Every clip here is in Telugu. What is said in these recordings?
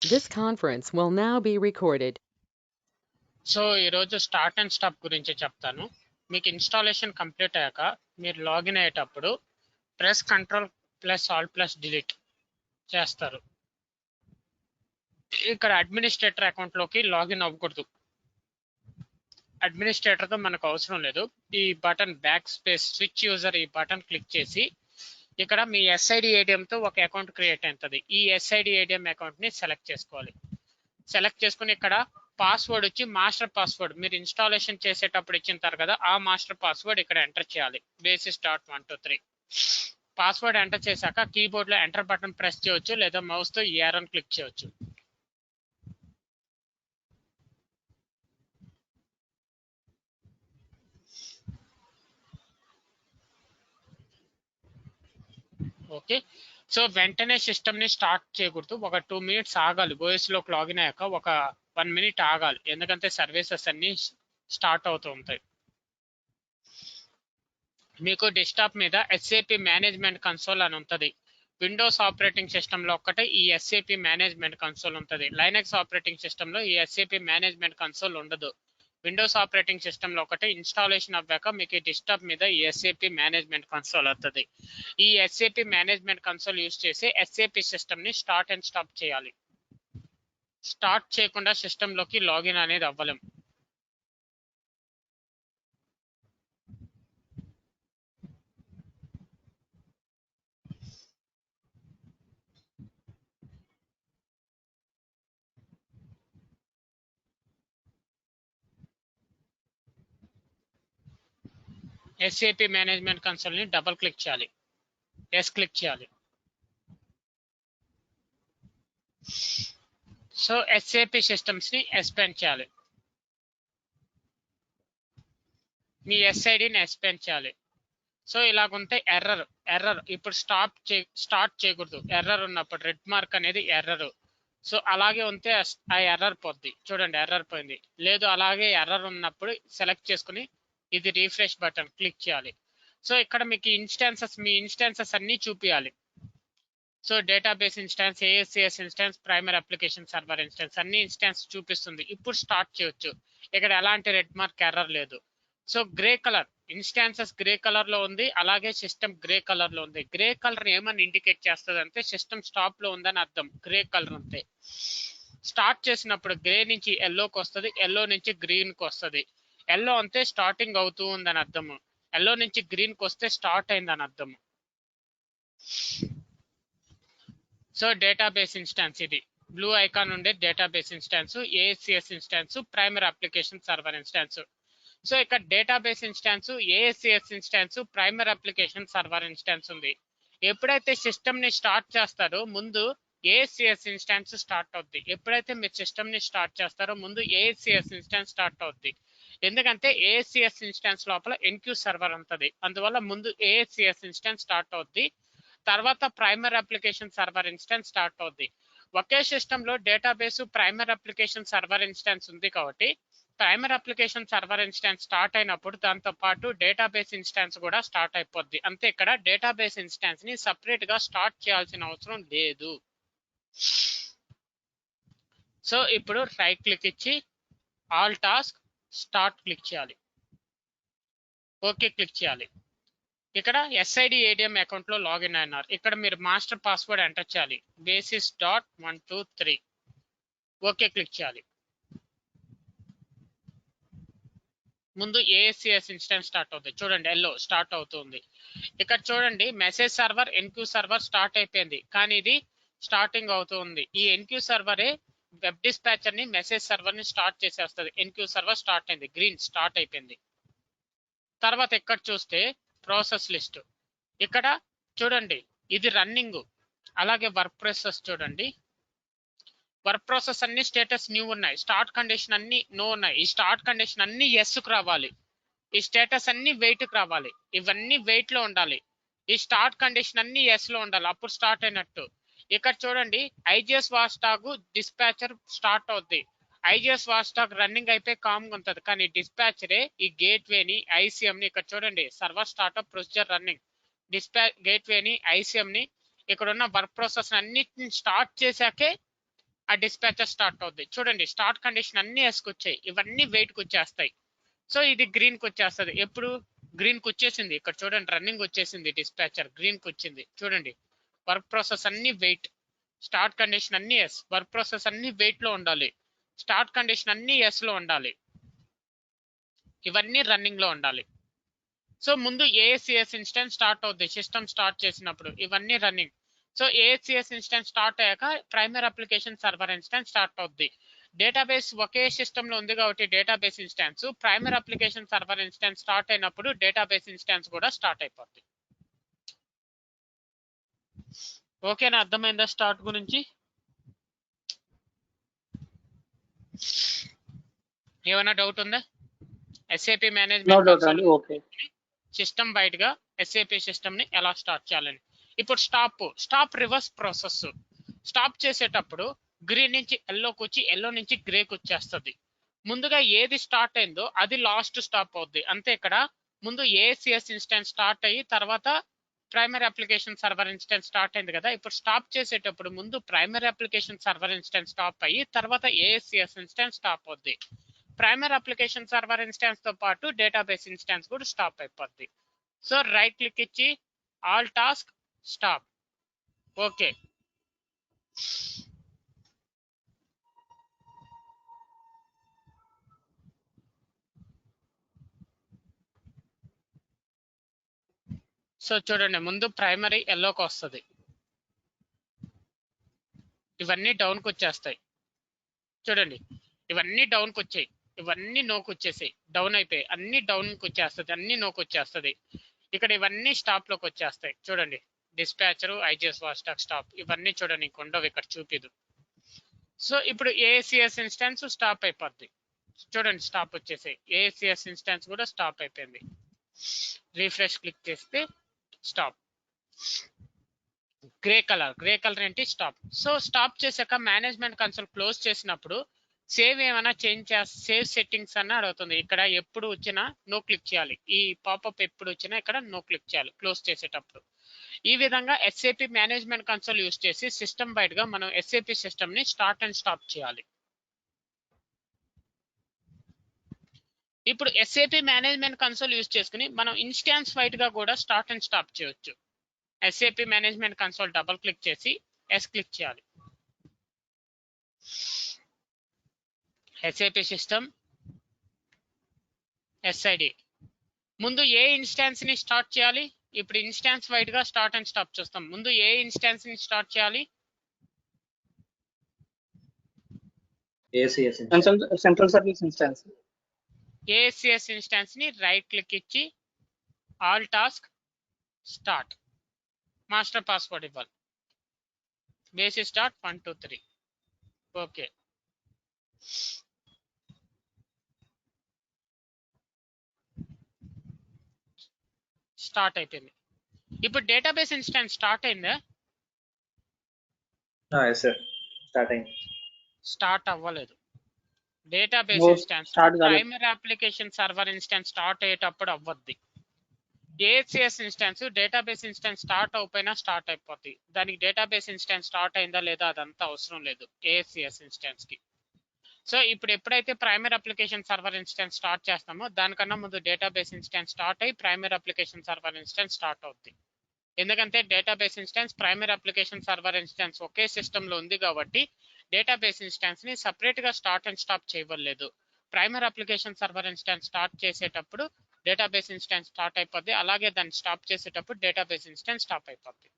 This conference will now be recorded. So ఈరోజు స్టార్ట్ అండ్ స్టాప్ గురించి చెప్తాను. మీకు ఇన్స్టాలేషన్ కంప్లీట్ అయ్యాక మీరు లాగిన్ అయ్యేటప్పుడు press control plus all plus delete చేస్తారు. ఇక్కడ అడ్మినిస్ట్రేటర్ అకౌంట్లోకి లాగిన్ అవ్వకూడదు. అడ్మినిస్ట్రేటర్తో మనకు అవసరం లేదు. ఈ button back space switch user ఈ బటన్ క్లిక్ చేసి ఇక్కడ మీ ఎస్ఐడి ఏడిఎంతో ఒక అకౌంట్ క్రియేట్ అవుతుంది. ఈ ఎస్ఐడి ఏడిఎం అకౌంట్ని సెలెక్ట్ చేసుకోవాలి. సెలెక్ట్ చేసుకుని ఇక్కడ పాస్వర్డ్ వచ్చి మాస్టర్ పాస్వర్డ్ మీరు ఇన్స్టాలేషన్ చేసేటప్పుడు ఇచ్చింటారు కదా, ఆ మాస్టర్ పాస్వర్డ్ ఇక్కడ ఎంటర్ చేయాలి. basis.123 పాస్వర్డ్ ఎంటర్ చేశాక కీబోర్డ్ లో ఎంటర్ బటన్ ప్రెస్ చేయొచ్చు, లేదా మౌస్ తో ఏరోని క్లిక్ చేయొచ్చు. ఓకే, సో వెంటనే సిస్టమ్ ని స్టార్ట్ చేయకూడదు. ఒక 2 minutes ఆగాలి. ఓఎస్ లోకి లాగిన్ అయ్యాక ఒక 1 minute ఆగాలి, ఎందుకంటే సర్వీసెస్ అన్ని స్టార్ట్ అవుతూ ఉంటాయి. మీకు డెస్క్టాప్ మీద ఎస్ఏపి మేనేజ్మెంట్ కన్సోల్ అని ఉంటుంది. విండోస్ ఆపరేటింగ్ సిస్టంలో ఒక్కటే ఈ ఎస్ఏపి మేనేజ్మెంట్ కన్సోల్ ఉంటుంది. లైనక్స్ ఆపరేటింగ్ సిస్టంలో ఈ ఎస్ఏపి మేనేజ్మెంట్ కన్సోల్ ఉండదు. విండోస్ ఆపరేటింగ్ సిస్టంలో ఒకటే ఇన్స్టాలేషన్ అవ్వాక మీకు ఈ డెస్క్టాప్ మీద ఈ ఎస్ఏపి మేనేజ్మెంట్ కన్సోల్ వస్తుంది. ఈ ఎస్ఏపి మేనేజ్మెంట్ కన్సోల్ యూజ్ చేసి ఎస్ఏపి సిస్టమ్ని స్టార్ట్ అండ్ స్టాప్ చేయాలి. స్టార్ట్ చేయకుండా సిస్టంలోకి లాగిన్ అనేది అవ్వలేం. ఎస్ఏపి మేనేజ్మెంట్ కన్సోల్ని డబుల్ క్లిక్ చేయాలి, ఎస్ క్లిక్ చేయాలి. సో ఎస్ఏపి సిస్టమ్స్ని ఎక్స్పాండ్ చేయాలి. మీ ఎస్ఐడిని ఎక్స్పాండ్ చేయాలి. సో ఇలాగుంటే ఎర్రర్ ఇప్పుడు స్టార్ట్ చేయకూడదు. ఎర్రర్ ఉన్నప్పుడు రెడ్ మార్క్ అనేది ఎర్రర్. సో అలాగే ఉంటే ఆ ఎర్రర్ పోద్ది. చూడండి, ఎర్రర్ పోయింది. లేదు అలాగే ఎర్రర్ ఉన్నప్పుడు సెలెక్ట్ చేసుకుని ఇది రీఫ్రెష్ బటన్ క్లిక్ చేయాలి. సో ఇక్కడ మీకు మీ ఇన్స్టాన్సెస్ అన్ని చూపించాలి. So database instance, ASCS instance, primary application server instance అన్ని ఇన్స్టాన్స్ చూపిస్తుంది. ఇప్పుడు స్టార్ట్ చేయొచ్చు. ఇక్కడ ఎలాంటి రెడ్ మార్క్ ఎర్రర్ లేదు. So grey colour instances grey colour లో ఉంది, అలాగే సిస్టమ్ గ్రే కలర్ లో ఉంది. గ్రే కలర్ ఏమని ఇండికేట్ చేస్తుంది అంటే సిస్టమ్ స్టాప్ లో ఉందని అర్థం. గ్రే కలర్ అంతే. స్టార్ట్ చేసినప్పుడు గ్రే నుంచి ఎల్లోకి వస్తుంది, ఎల్లో నుంచి గ్రీన్ కి వస్తుంది. ఎల్లో అంతే స్టార్టింగ్ అవుతూ ఉందని అర్థము. ఎల్లో నుంచి గ్రీన్ కి వస్తే స్టార్ట్ అయిందని అర్థము. సో డేటాబేస్ ఇన్స్టాన్స్ ఇది బ్లూ ఐకాన్ ఉండే database instance, ASCS instance, primary application server instance. So ఇక్కడ database instance, ASCS instance, primary application server instance ఉంది. ఎప్పుడైతే సిస్టమ్ ని స్టార్ట్ చేస్తారో ముందు ఏఎస్సిఎస్ ఇన్స్టాన్స్ స్టార్ట్ అవుద్ది. ఎప్పుడైతే మీరు సిస్టమ్ ని స్టార్ట్ చేస్తారో ముందు ఏఎస్సిఎస్ ఇన్స్టాన్స్ స్టార్ట్ అవుద్ది. ఎందుకంటే ఏఎస్సిఎస్ ఇన్స్టాన్స్ లోపల ఎన్క్యూ సర్వర్ ఉంటుంది, అందువల్ల ముందు ఏఎస్సిఎస్ ఇన్స్టాన్స్ స్టార్ట్ అవుద్ది, తర్వాత primary application server instance start అవుద్ది. ఒకే సిస్టమ్ లో database, primary application server instance ఉంది కాబట్టి primary application server instance start అయినప్పుడు దాంతో పాటు డేటాబేస్ ఇన్స్టాన్స్ కూడా స్టార్ట్ అయిపోద్ది. అంతే, ఇక్కడ డేటాబేస్ ఇన్స్టాన్స్ ని సపరేట్ గా స్టార్ట్ చేయాల్సిన అవసరం లేదు. సో ఇప్పుడు రైట్ క్లిక్ ఇచ్చి ఆల్ టాస్క్ స్టార్ట్ క్లిక్ చేయాలి, ఓకే క్లిక్ చేయాలి. ఇక్కడ ఎస్ఐడి ఏడిఎం అకౌంట్ లో లాగిన్ అయినారు. ఇక్కడ మీరు మాస్టర్ పాస్వర్డ్ ఎంటర్ చేయాలి, basis.123. ఓకే క్లిక్ చేయాలి. ముందు ఏఎస్సిఎస్ ఇన్స్టాన్స్ స్టార్ట్ అవుతుంది. చూడండి, ఎల్లో స్టార్ట్ అవుతుంది. ఇక్కడ చూడండి message server, NQ server start అయిపోయింది, కానీ ఇది స్టార్టింగ్ అవుతుంది. ఈ ఎన్క్యూ సర్వరే వెబ్ డిస్పాచర్ ని మెసేజ్ సర్వర్ ని స్టార్ట్ చేసేస్తుంది. ఎన్క్యూ సర్వర్ స్టార్ట్ అయింది, గ్రీన్ స్టార్ట్ అయిపోయింది. తర్వాత ఇక్కడ చూస్తే ప్రాసెస్ లిస్ట్, ఇక్కడ చూడండి ఇది రన్నింగ్. అలాగే వర్క్ ప్రాసెస్ చూడండి, వర్క్ ప్రాసెస్ అన్ని స్టేటస్ న్యూ ఉన్నాయి, స్టార్ట్ కండిషన్ అన్ని నో ఉన్నాయి. ఈ స్టార్ట్ కండిషన్ అన్ని ఎస్ కు రావాలి, ఈ స్టేటస్ అన్ని వెయిట్ కు రావాలి, ఇవన్నీ వెయిట్ లో ఉండాలి. ఈ స్టార్ట్ కండిషన్ అన్ని ఎస్ లో ఉండాలి, అప్పుడు స్టార్ట్ అయినట్టు. ఇక్కడ చూడండి ఐజిఎస్ వాచ్డాగ్ డిస్పాచర్ స్టార్ట్ అవుద్ది. ఐజిఎస్ వాచ్డాగ్ రన్నింగ్ అయిపోయి కామ్గా ఉంటుంది, కానీ డిస్పాచరే ఈ గేట్వేని, ఐసిఎంని ఇక్కడ చూడండి సర్వర్ స్టార్ట్అప్ ప్రొసీజర్ రన్నింగ్, గేట్వేని, ఐసిఎంని, ఇక్కడ ఉన్న వర్క్ ప్రాసెస్ అన్నిటిని స్టార్ట్ చేశాకే ఆ డిస్పాచర్ స్టార్ట్ అవుద్ది. చూడండి స్టార్ట్ కండిషన్ అన్ని ఎస్కి వచ్చాయి, ఇవన్నీ వెయిట్కి వచ్చేస్తాయి. సో ఇది గ్రీన్కి వచ్చేస్తుంది. ఎప్పుడు గ్రీన్కి వచ్చేసింది, ఇక్కడ చూడండి రన్నింగ్ వచ్చేసింది, డిస్పాచర్ గ్రీన్కి వచ్చింది. చూడండి వర్క్ ప్రాసెస్ అన్ని వెయిట్, స్టార్ట్ కండిషన్ అన్ని ఎస్, వర్క్ ప్రాసెస్ అన్ని వెయిట్ లో ఉండాలి, స్టార్ట్ కండిషన్ అన్ని ఎస్ లో ఉండాలి, ఇవన్నీ రన్నింగ్ లో ఉండాలి. సో ముందు ఏఎస్సిఎస్ ఇన్స్టెన్స్ స్టార్ట్ అవుద్ది సిస్టమ్ స్టార్ట్ చేసినప్పుడు, ఇవన్నీ running. So ASCS instance start అయ్యాక primary application server instance start అవుద్ది. డేటాబేస్ ఒకే సిస్టమ్ లో ఉంది కాబట్టి database instance, primary application server instance start అయినప్పుడు డేటాబేస్ ఇన్స్టెన్స్ కూడా స్టార్ట్ అయిపోద్ది. ఓకేనా, అర్థమైందా స్టార్ట్ గురించి? ఏమైనా డౌట్ ఉందా? ఎస్ఏపి మేనేజ్మెంట్ కన్సోల్ సిస్టమ్ బయటగా ఎస్ఏపి సిస్టమ్ ని ఎలా స్టార్ట్ చేయాలని. ఇప్పుడు స్టాప్ రివర్స్ ప్రాసెస్. స్టాప్ చేసేటప్పుడు గ్రీన్ నుంచి ఎల్లోకి వచ్చి ఎల్లో నుంచి గ్రేకి వచ్చేస్తుంది. ముందుగా ఏది స్టార్ట్ అయిందో అది లాస్ట్ స్టాప్ అవుద్ది. అంతే, ఇక్కడ ముందు ఏఎస్సిఎస్ ఇన్స్టెన్స్ స్టార్ట్ అయ్యి తర్వాత primary application server instance start అయింది కదా. ఇప్పుడు స్టాప్ చేసేటప్పుడు ముందు primary application server instance stop అయ్యి తర్వాత ఏఎస్సిఎస్ ఇన్స్టెన్స్ స్టాప్ అవుద్ది. ప్రైమరీ అప్లికేషన్ సర్వర్ ఇన్స్టెన్స్ తో పాటు డేటాబేస్ ఇన్స్టెన్స్ కూడా స్టాప్ అయిపోద్ది. సో రైట్ క్లిక్ ఇచ్చి all task stop. Okay, so చూడండి ముందు ప్రైమరీ ఎల్లోకి వస్తుంది, ఇవన్నీ డౌన్కి వచ్చేస్తాయి. చూడండి ఇవన్నీ డౌన్కి వచ్చాయి, ఇవన్నీ నోకి వచ్చేసాయి, డౌన్ అయిపోయి అన్ని డౌన్కి వచ్చేస్తుంది, అన్ని నోకి వచ్చేస్తుంది. ఇక్కడ ఇవన్నీ స్టాప్ లోకి వచ్చేస్తాయి. చూడండి డిస్పాచరు, ఐజిఎస్ వాస్టాక్ స్టాప్, ఇవన్నీ చూడండి ఇంకొండవు, ఇక్కడ చూపిదు. సో ఇప్పుడు ఏఎస్సిఎస్ ఇన్స్టెన్స్ స్టాప్ అయిపోద్ది. చూడండి స్టాప్ వచ్చేసాయి, ఏఎస్సిఎస్ ఇన్స్టెన్స్ కూడా స్టాప్ అయిపోయింది. రీఫ్రెష్ క్లిక్ చేస్తే స్టాప్. గ్రే కలర్ ఏంటి? స్టాప్. సో స్టాప్ చేశాక మేనేజ్మెంట్ కన్సోల్ క్లోజ్ చేసినప్పుడు సేవ్ ఏమైనా సేవ్ సెట్టింగ్స్ అన్న అడుగుతుంది. ఇక్కడ ఎప్పుడు వచ్చినా నో క్లిక్ చేయాలి, ఈ పాపప్ ఎప్పుడు వచ్చినా ఇక్కడ నో క్లిక్ చేయాలి క్లోజ్ చేసేటప్పుడు. ఈ విధంగా ఎస్ఏపి మేనేజ్మెంట్ కన్సోల్ యూస్ చేసి సిస్టమ్ బయటగా మనం ఎస్ఏపి సిస్టమ్ ని స్టార్ట్ అండ్ స్టాప్ చేయాలి. ఇప్పుడు ఎస్ఏపి మేనేజ్మెంట్ కన్సోల్ యూస్ చేసుకుని మనం ఇన్స్టాన్స్ వైట్ గా కూడా స్టార్ట్ అండ్ స్టాప్ చేయొచ్చు. SAP management console double click చేసి ఎస్ క్లిక్ చేయాలి. SAP system SID. ముందు ఏ ఇన్స్టాన్స్ ని స్టార్ట్ చేయాలి? ఇప్పుడు ఇన్స్టాన్స్ వైడ్ గా స్టార్ట్ అండ్ స్టాప్ చూస్తాం. ముందు ఏ ఇన్స్టాన్స్ ని స్టార్ట్ చేయాలి? Central service instance. ASCS instance ని రైట్ క్లిక్ ఇచ్చి all task start. Master password ఇవ్వాలి. Basic start 1 2 3. ఓకే, స్టార్ట్ అయిపోయింది. ఇప్పుడు డేటాబేస్ ఇన్స్టాన్స్ స్టార్ట్ అయిందా? స్టార్ట్ అవ్వలేదు. Database instance primary application server instance start అయ్యేటప్పుడు అవ్వద్ది. ఏఎస్సిఎస్ ఇన్స్టాన్స్ డేటాబేస్ ఇన్స్టాన్స్ స్టార్ట్ అయిపోయినా స్టార్ట్ అయిపోద్ది. దానికి డేటాబేస్ ఇన్స్టాన్స్ స్టార్ట్ అయిందా లేదా అదంతా అవసరం లేదు ఏఎస్సిఎస్ ఇన్స్టాన్స్ కి. సో ఇప్పుడు ఎప్పుడైతే primary application server instance start చేస్తామో దానికన్నా ముందు డేటాబేస్ ఇన్స్టాన్స్ స్టార్ట్ అయ్యి primary application server instance start అవుద్ది. ఎందుకంటే database instance primary application server instance ఒకే సిస్టమ్ లో ఉంది కాబట్టి డేటాబేస్ ఇన్స్టాన్స్ ని సపరేట్ గా స్టార్ట్ అండ్ స్టాప్ చేయవలేదు. Primary application server instance start చేసేటప్పుడు డేటాబేస్ ఇన్స్టాన్స్ స్టార్ట్ అయిపోద్ది, అలాగే దాన్ని స్టాప్ చేసేటప్పుడు డేటాబేస్ ఇన్స్టాన్స్ స్టాప్ అయిపోద్ది.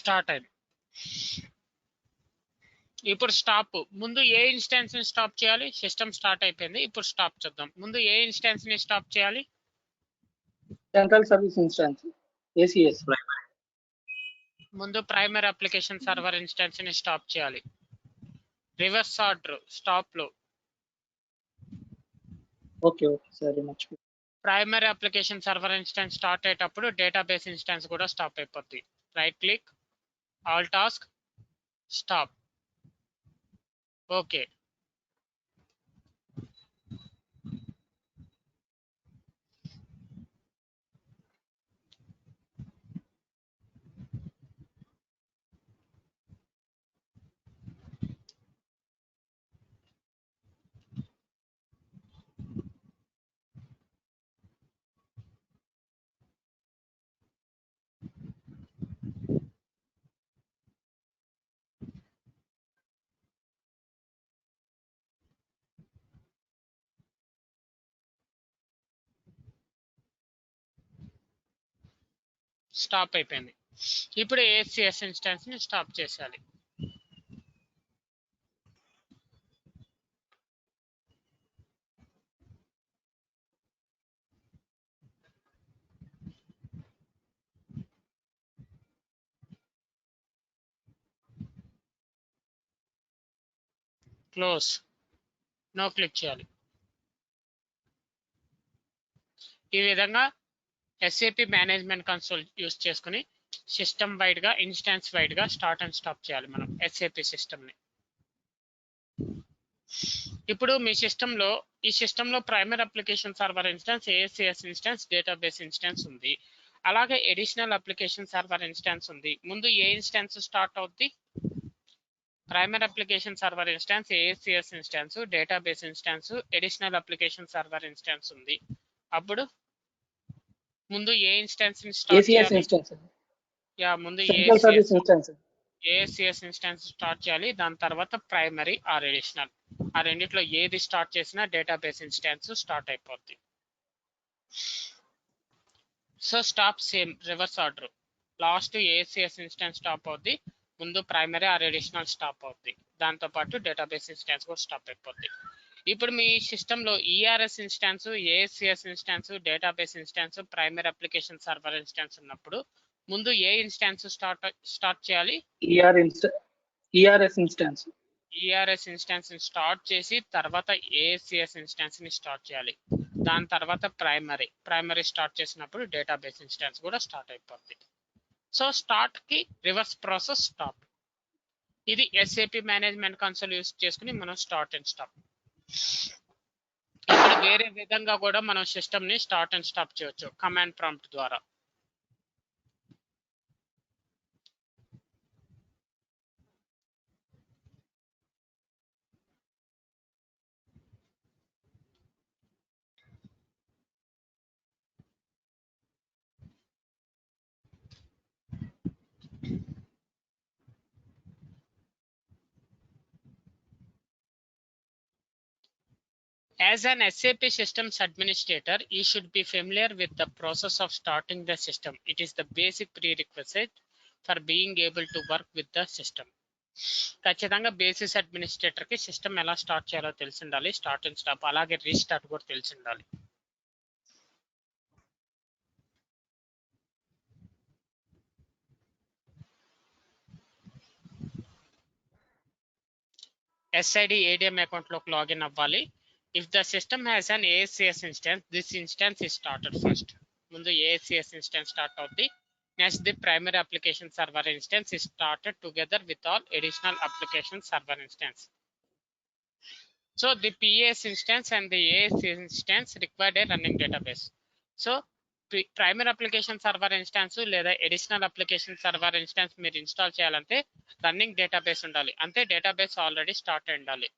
స్టార్ట్ అయింది. ఇప్పుడు స్టాప్. ముందు ఏ ఇన్స్టెన్స్ ని స్టాప్ చేయాలి? సిస్టమ్ స్టార్ట్ అయిపోయింది, ఇప్పుడు స్టాప్ చేద్దాం. ముందు ఏ ఇన్స్టెన్స్ ని స్టాప్ చేయాలి? Central service instance ACS. ముందు ప్రైమరీ అప్లికేషన్ సర్వర్ ఇన్స్టెన్స్ ని స్టాప్ చేయాలి. రివర్స్ ఆర్డర్ స్టాప్ లో ఓకే సరే మర్చిపో. Primary application server instance start అయ్యేటప్పుడు డేటాబేస్ ఇన్స్టెన్స్ కూడా స్టాప్ అయిపోద్ది. Right click, all task, stop. Okay. Stop అయిపోయింది. ఇప్పుడు ACS ఇన్స్టెన్స్ ని స్టాప్ చేయాలి. క్లోజ్, నో క్లిక్ చేయాలి. ఈ విధంగా SAP మేనేజ్మెంట్ కన్సోల్ యూస్ చేసుకుని సిస్టమ్ వైడ్ గా, ఇన్స్టాన్స్ వైడ్ గా స్టార్ట్ అండ్ స్టాప్ చేయాలి మనం SAP సిస్టమ్ ని. ఇప్పుడు మీ సిస్టంలో, ఈ సిస్టంలో primary application server instance, ACS instance, database instance ఉంది. అలాగే అడిషనల్ అప్లికేషన్ సర్వర్ ఇన్స్టాన్స్ ఉంది. ముందు ఏ ఇన్స్టాన్స్ స్టార్ట్ అవుద్ది? Primary application server instance, ACS instance, database instance, additional application server instance ఉంది. అప్పుడు ముందు ఏ ఇన్స్టాన్స్ ని స్టార్ట్ ACS చేయాలి? ఇన్స్టాన్స్. యా, ముందు central service instance. ACS instance start చేయాలి. దాని తర్వాత ప్రైమరీ ఆర్ అడిషనల్, ఆ రెండిట్లో ఏది స్టార్ట్ చేసినా డేటాబేస్ ఇన్స్టాన్స్ స్టార్ట్ అయిపోద్ది. So stop same reverse order. Last ACS instance stop అవుద్ది, ముందు ప్రైమరీ ఆర్ అడిషనల్ స్టాప్ అవుద్ది, దాంతో పాటు డేటాబేస్ ఇన్స్టాన్స్ కూడా స్టాప్ అయిపోద్ది. ఇప్పుడు మీ సిస్టంలో ERS instance, ACS instance, database instance, primary application server instance ఉన్నప్పుడు ముందు ఏ ఇన్స్టాన్స్ స్టార్ట్ చేయాలి? ERS instance. ERS ఇన్స్టాన్స్ ని స్టార్ట్ చేసి తర్వాత ACS ఇన్స్టాన్స్ ని స్టార్ట్ చేయాలి. దాని తర్వాత ప్రైమరీ స్టార్ట్ చేసినప్పుడు డేటాబేస్ ఇన్స్టాన్స్ కూడా స్టార్ట్ అయిపోద్ది. సో స్టార్ట్ కి రివర్స్ ప్రాసెస్ స్టాప్. ఇది SAP మేనేజ్మెంట్ కన్సోల్ యూస్ చేసుకుని మనం స్టార్ట్ అండ్ స్టాప్. ఇప్పుడు వేరే విధంగా కూడా మనం సిస్టమ్ ని స్టార్ట్ అండ్ స్టాప్ చేయొచ్చు కమాండ్ ప్రాంప్ట్ ద్వారా. As an SAP systems administrator, you should be familiar with the process of starting the system. It is the basic prerequisite for being able to work with the system. ఖచ్చితంగా బేసిస్ అడ్మినిస్ట్రేటర్ కి సిస్టమ్ ఎలా స్టార్ట్ చేయాలో తెలిసి ఉండాలి, స్టార్ట్ అండ్ స్టాప్, అలాగే రీస్టార్ట్ కూడా తెలిసి ఉండాలి. SID ADM అకౌంట్ లోకి లాగిన్ అవ్వాలి. If the system has an ACS instance, this instance is started first. ముందు ACS instance start అవుద్ది. Next, the primary application server instance is started together with all additional application server instance. So the PS instance and the ACS instance required a running database. So primary application server instance లేదా అడిషనల్ అప్లికేషన్ సర్వర్ ఇన్స్టాన్స్ మీరు ఇన్స్టాల్ చేయాలంటే రన్నింగ్ డేటాబేస్ ఉండాలి, అంటే డేటాబేస్ ఆల్రెడీ స్టార్ట్ అయి ఉండాలి.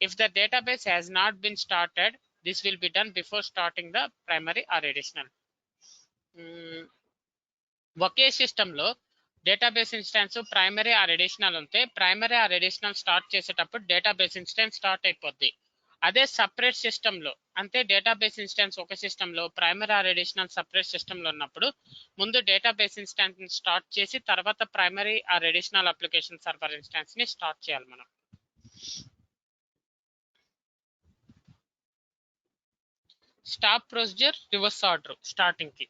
If the database has not been started, this will be done before starting the primary or additional. ఒకే సిస్టంలో database instance primary are additional ఉంటే ప్రైమరీ ఆర్ అడిషనల్ స్టార్ట్ చేసేటప్పుడు డేటాబేస్ ఇన్స్టాన్స్ స్టార్ట్ అయిపోద్ది. అదే సపరేట్ సిస్టంలో అంటే డేటాబేస్ ఇన్స్టాన్స్ ఒక సిస్టంలో ప్రైమరీ ఆర్ అడిషనల్ సపరేట్ సిస్టంలో ఉన్నప్పుడు ముందు డేటాబేస్ ఇన్స్టాన్స్ ని స్టార్ట్ చేసి తర్వాత primary are additional application server instance ని స్టార్ట్ చేయాలి మనం. Stop procedure reverse order starting కి.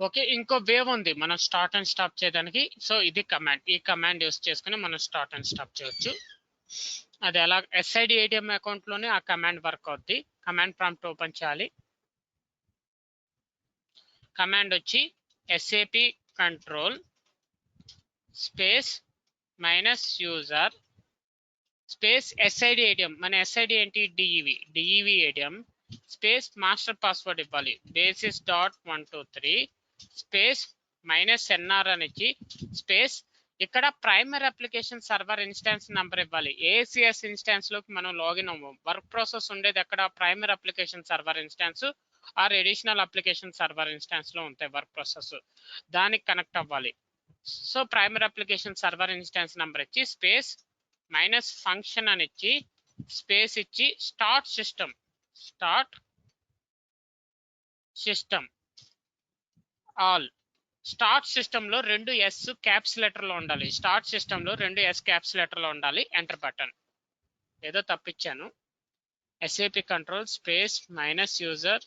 ఓకే, ఇంకో వేవ్ ఉంది మనం స్టార్ట్ అండ్ స్టాప్ చేయడానికి. సో ఇది కమాండ్, ఈ కమాండ్ యూస్ చేసుకుని మనం స్టార్ట్ అండ్ స్టాప్ చేయొచ్చు. అది ఎలా ఎస్ఐడి ఏటీఎం అకౌంట్ లోనే ఆ కమాండ్ వర్క్ అవుద్ది. కమాండ్ ప్రాంప్ట్ ఓపెన్ చేయాలి. కమాండ్ వచ్చి SAP control space -user space SID ATM. మన SID ఏంటి? డిఈవి ATM స్పేస్ మాస్టర్ పాస్వర్డ్ ఇవ్వాలి basis.123 స్పేస్ -nr అని ఇచ్చి స్పేస్ ఇక్కడ primary application server instance number ఇవ్వాలి. ACS ఇన్స్టాన్స్ లోకి మనం లాగిన్ అవ్వం. వర్క్ ప్రాసెస్ ఉండేది అక్కడ primary application server instance are additional application server instance లో ఉంటాయి వర్క్ ప్రాసెస్, దానికి కనెక్ట్ అవ్వాలి. So primary application server instance number ఇచ్చి స్పేస్ మైనస్ ఫంక్షన్ అని ఇచ్చి స్పేస్ ఇచ్చి start system all. Start system లో 2 S క్యాప్స్ లెటర్ లో ఉండాలి. స్టార్ట్ సిస్టమ్ లో 2 S క్యాప్స్ లెటర్ లో ఉండాలి. Enter button. ఏదో తప్పించాను. SAP control space -user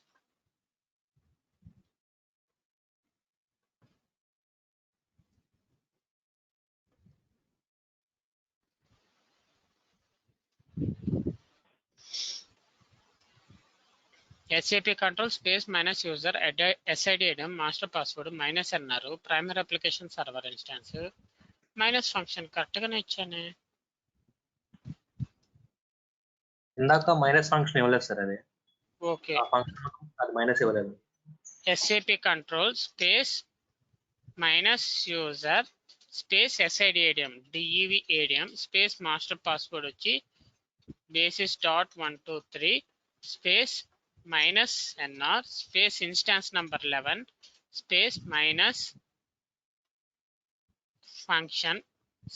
SAP control space -user SID ATM master password -nr primary application server instance minus function. Correct గానే ఇచ్చానే. ఇందాక మైనస్ ఫంక్షన్ ఇవ్వలేదు సార్, అది ఓకే, ఆ ఫంక్షన్ అది మైనస్ ఇవ్వలేదు. SAP control space -user space SID ATM డిఈవి ATM space master password వచ్చి basis.123 space -nr space instance number 11 space minus function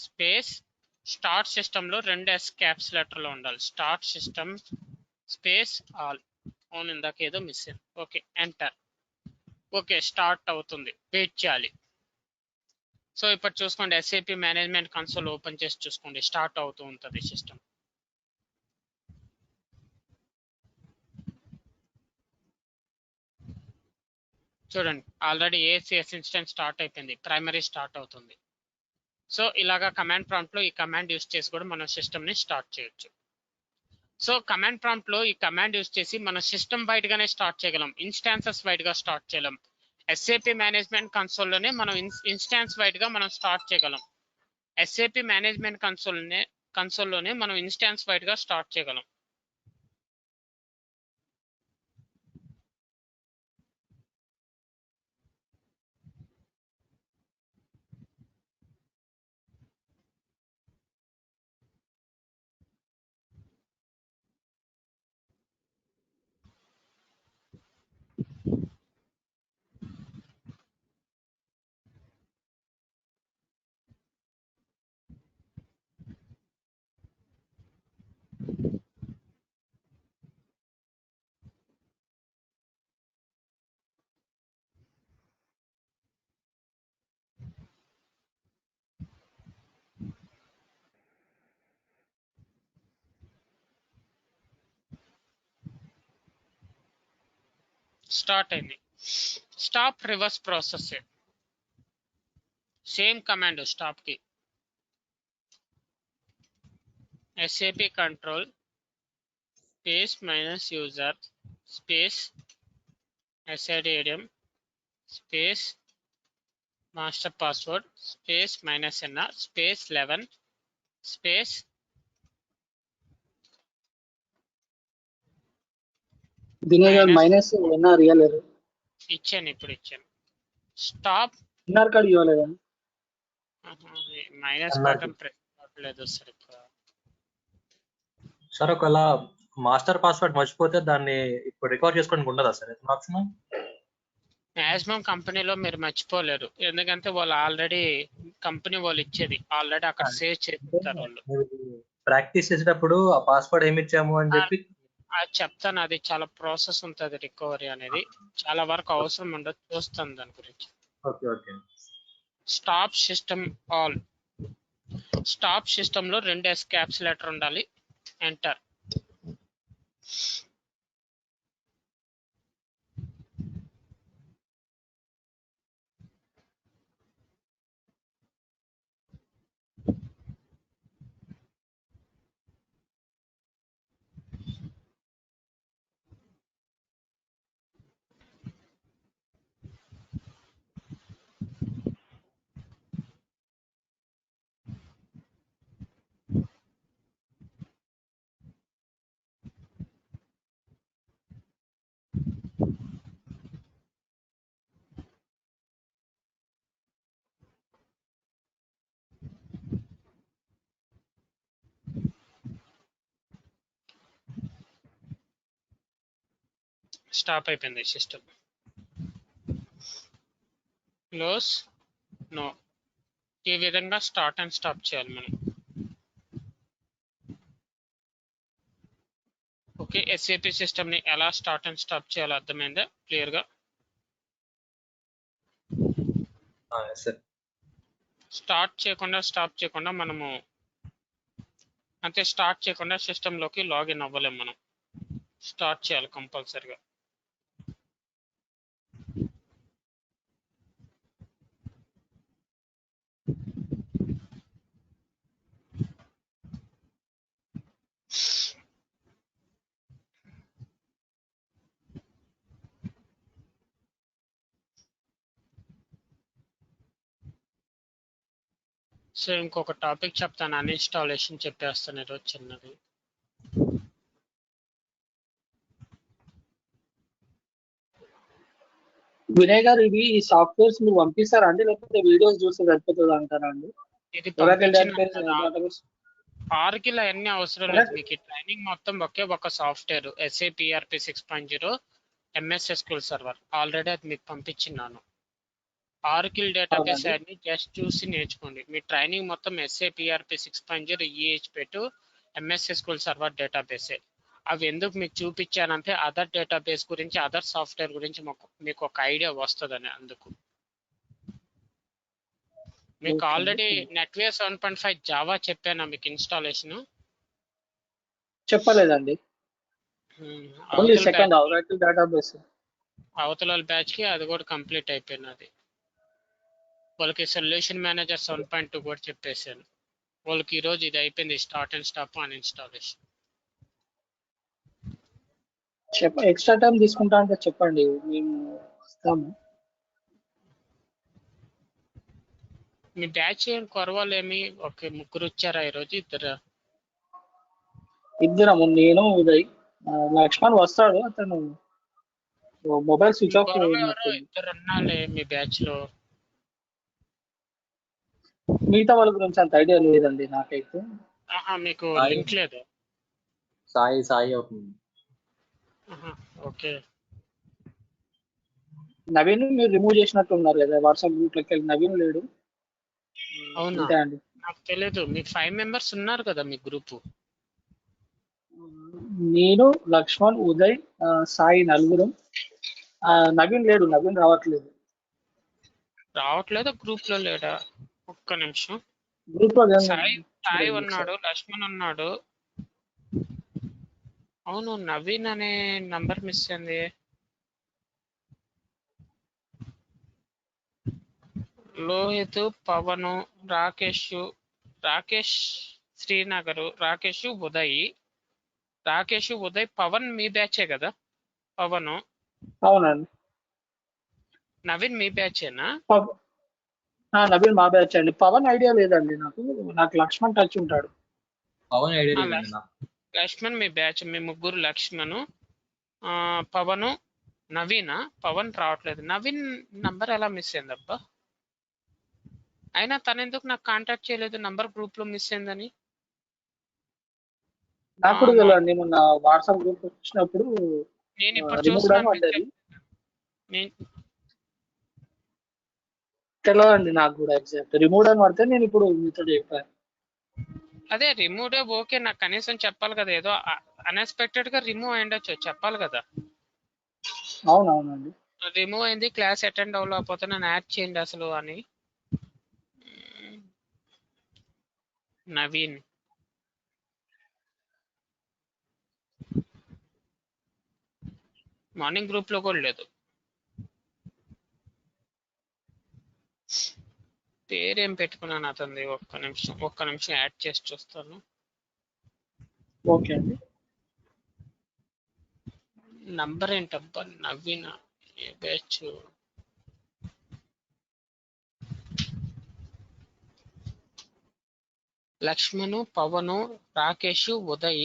space start system లో 2 S క్యాప్స్ లెటర్ లో ఉండాలి. Start system space all. అవును, ఇందాక ఏదో మిస్ అయింది. Okay, enter. ఓకే, స్టార్ట్ అవుతుంది. వెయిట్ చేయాలి. సో ఇప్పుడు చూసుకోండి, SAP మేనేజ్మెంట్ కన్సోల్ ఓపెన్ చేసి చూసుకోండి, స్టార్ట్ అవుతూ ఉంటుంది సిస్టమ్. చూడండి, ఆల్రెడీ ACS ఇన్స్టెన్స్ స్టార్ట్ అయిపోయింది, ప్రైమరీ స్టార్ట్ అవుతుంది. సో ఇలాగా కమాండ్ ప్రాంప్ట్ లో ఈ కమాండ్ యూస్ చేసి కూడా మనం సిస్టమ్ ని స్టార్ట్ చేయొచ్చు. సో కమాండ్ ప్రాంప్ట్ లో ఈ కమాండ్ యూస్ చేసి మనం సిస్టమ్ వైడ్ గానే స్టార్ట్ చేయగలం, ఇన్స్టాన్సెస్ వైడ్ గా స్టార్ట్ చేయగలం. SAP మేనేజ్మెంట్ కన్సోల్ లోనే మనం ఇన్స్టాన్స్ వైడ్ గా మనం స్టార్ట్ చేయగలం. SAP మేనేజ్మెంట్ కన్సోల్ లోనే మనం ఇన్స్టాన్స్ వైడ్ గా స్టార్ట్ చేయగలం. స్టార్ట్ అయింది. Stop reverse process, same command stop కి. SAP control space minus user space SIDM space master password space minus nr space 11 space దీని మైనస్ ఎన్ఆర్ ఇవ్వలేదు. ఇచ్చాను, ఇప్పుడు ఇచ్చాను. స్టాప్ ఎన్ఆర్ కార్డ్ ఇవ్వలేదా? మైనస్ NR బటన్ ప్రెస్ అవ్వలేదు సరిగ్గా. సార్ ఒకవేళ మాస్టర్ పాస్వర్డ్ మర్చిపోతే దాన్ని ఇప్పుడు రికవర్ చేసుకోవడానికి ఉండదా సార్ ఆప్షన్? మాక్సిమం కంపెనీలో మీరు మర్చిపోలేరు, ఎందుకంటే వాళ్ళు ఆల్రెడీ కంపెనీ వాళ్ళు ఇచ్చేది ఆల్రెడీ అక్కడ సేవ్ చేస్తారు వాళ్ళు. ప్రాక్టీస్ చేసేటప్పుడు ఆ పాస్వర్డ్ ఏమి ఇచ్చాము అని చెప్పి అది చెప్తాను, అది చాలా ప్రాసెస్ ఉంటుంది రికవరీ అనేది, చాలా వరకు అవసరం ఉండదు, చూస్తాను దాని గురించి. Okay okay. Stop system all, stop system లో 2 ఎస్కాప్సులేటర్ ఉండాలి. ఎంటర్. స్టాప్ అయిపోయింది సిస్టమ్. Close, no. ఈ విధంగా స్టార్ట్ అండ్ స్టాప్ చేయాలి మనం. ఓకే, SAP సిస్టమ్ ని ఎలా స్టార్ట్ అండ్ స్టాప్ చేయాలో అర్థమైందా క్లియర్ గా? సార్ స్టార్ట్ చేయకుండా స్టాప్ చేయకుండా మనము అంటే స్టార్ట్ చేయకుండా సిస్టమ్ లోకి లాగిన్ అవ్వలేము మనం. స్టార్ట్ చేయాలి కంపల్సరిగా. సో ఇంకొక టాపిక్ చెప్తాను, అన్ఇన్స్టాలేషన్ చెప్పేస్తాను ఈరోజు చిన్నది. వినయ్ గారు, ఇది ఈ సాఫ్ట్వేర్స్ మీరు పంపిస్తారా అండి, లేకపోతే వీడియోస్ చూస్తే సరిపోతుంది అంటారా అండి? ఇది Oracle పంపించిన database ఆర్కిల్ అవన్నీ అవసరం లేదు మీకు. ట్రైనింగ్ మొత్తం ఒకే ఒక software SAP ERP 6.0 MS SQL server, already అది మీకు పంపించిన్నాను. ఆర్కిల్ డేటాబేస్ అన్ని జస్ట్ చూసి నేర్చుకోండి. మీ ట్రైనింగ్ మొత్తం SAP ERP 6.0 EHP2 MS SQL server డేటాబేసే. అవి ఎందుకు మీకు చూపించానంటే అదర్ డేటాబేస్ గురించి, అదర్ సాఫ్ట్వేర్ గురించి మీకు ఒక ఐడియా వస్తుందని. అందుకు మీకు ఆల్రెడీ నెట్వేర్ 7.5 జావా చెప్పానా మీకు ఇన్స్టాలేషన్? చెప్పలేదండి. Only second Oracle database. అవతల బ్యాచ్ కి అది కూడా కంప్లీట్ అయిపోయినది. వాళ్ళకి సొల్యూషన్ మేనేజర్ 7.2 కూడా చెప్పేశాను. వాళ్ళకి ఈరోజు ఇది అయిపోయింది, start and stop an installation. Extra time తీసుకుంటా అంటే చెప్పండి, మేము ఇస్తాము. మీ బ్యాచ్ ఏం కొరవాలేమి? ఓకే, ముగ్గురు వచ్చారా ఈరోజు? ఇద్దరము, నేను ఉదయ్. లక్ష్మణ్ వస్తాడు, అతను మొబైల్ స్విచ్ ఆఫ్. ఇద్దరు ఉన్నాలే మీ బ్యాచ్ లో. మిగతా వాళ్ళ గురించి అంత ఐడియా లేదండి నాకైతే. మీకు లింక్ లేదు? సాయి అవుతుంది. ఓకే, నవీన్ మీరు రిమూవ్ చేసినట్టు ఉన్నారు కదా వాట్సాప్ గ్రూప్ లోకి వెళ్ళి. నవీన్ లేడు. అవునా? అండి, నాకు తెలియదు. మీకు 5 మెంబర్స్ ఉన్నారు కదా మీ గ్రూప్. నేను, లక్ష్మణ్, ఉదయ్, సాయి, నలుగురు. నవీన్ లేడు, నవీన్ రావట్లేదు. గ్రూప్ లో లేడా? ఒక్క నిమిషం. గ్రూప్ లో సాయి ఉన్నాడు, లక్ష్మణ్ ఉన్నాడు. అవును, నవీన్ అనే నంబర్ మిస్ అయింది. లోహిత్, పవన్, రాకేష్, రాకేష్ శ్రీనగర్, రాకేష్ ఉదయ్, పవన్ మీ బ్యాచే కదా? పవన్, అవునండి. నవీన్ మీ బ్యాచేనా? నవీన్ మా బ్యాచ్ అండి. పవన్ ఐడియా లేదండి నాకు లక్ష్మణ్ టచ్ ఉంటాడు. పవన్ ఐడియా లేదండి నాకు. లక్ష్మణ్ మీ బ్యాచ్, మీ ముగ్గురు లక్ష్మణ్, పవన్, నవీనా? పవన్ రావట్లేదు. నవీన్ నంబర్ ఎలా మిస్ అయిందబ్బా? అయినా తను ఎందుకు నాకు కాంటాక్ట్ చేయలేదు, నంబర్ గ్రూప్ లో మిస్ అయిందని? నాకు కూడా తెలియదు. మొన్న వాట్సాప్ గ్రూప్ వచ్చినప్పుడు నేను ఇప్పుడు రిమూవ్ అని చూస్తున్నాను పడ్డది. నేను తెలియదండి నాకు కూడా ఎగ్జాక్ట్. రిమూవ్ అని పడితే నేను ఇప్పుడు మీతో చెప్పాను. అదే రిమూవ్ ఓకే, నాకు కనీసం చెప్పాలి కదా, ఏదో అన్ఎక్స్పెక్టెడ్ గా రిమూవ్ అయ్యిండొచ్చు, చెప్పాలి కదా. అవునవునండి. రిమూవ్ అయింది, క్లాస్ అటెండ్ అవ్వలేకపోతే నన్ను యాడ్ చేయండి అసలు అని. నవీన్ మార్నింగ్ గ్రూప్ లో కూడా లేదు. పేరేం పెట్టుకున్నాను అతనిది, ఒక్క నిమిషం యాడ్ చేసి చూస్తాను. ఓకే అండి. నంబర్ ఏంటబ్బా? నవీన్ ఏ బ్యాచ్? లక్ష్మణ్, పవన్, రాకేష్, ఉదయ్,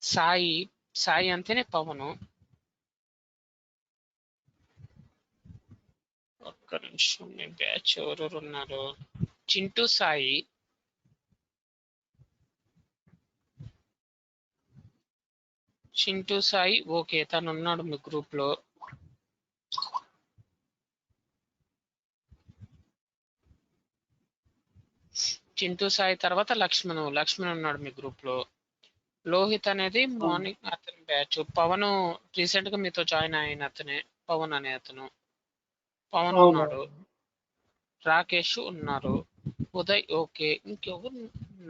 సాయి అంతేనే పవన్. ఒక్క నిమిషం, మీ బ్యాచ్ ఎవరెవరు ఉన్నారు? చింటూ సాయి, ఓకే తను ఉన్నాడు మీ గ్రూప్ లో. చింటూ సాయి తర్వాత లక్ష్మణ్ ఉన్నాడు మీ గ్రూప్ లో. లోహిత్ అనేది మార్నింగ్ అతని బ్యాచ్. పవన్ రీసెంట్ గా మీతో జాయిన్ అయిన అతనే, పవన్ అనే అతను. పవన్ ఉన్నాడు, రాకేష్ ఉన్నారు, ఉదయ్ ఓకే. ఇంకెవరు?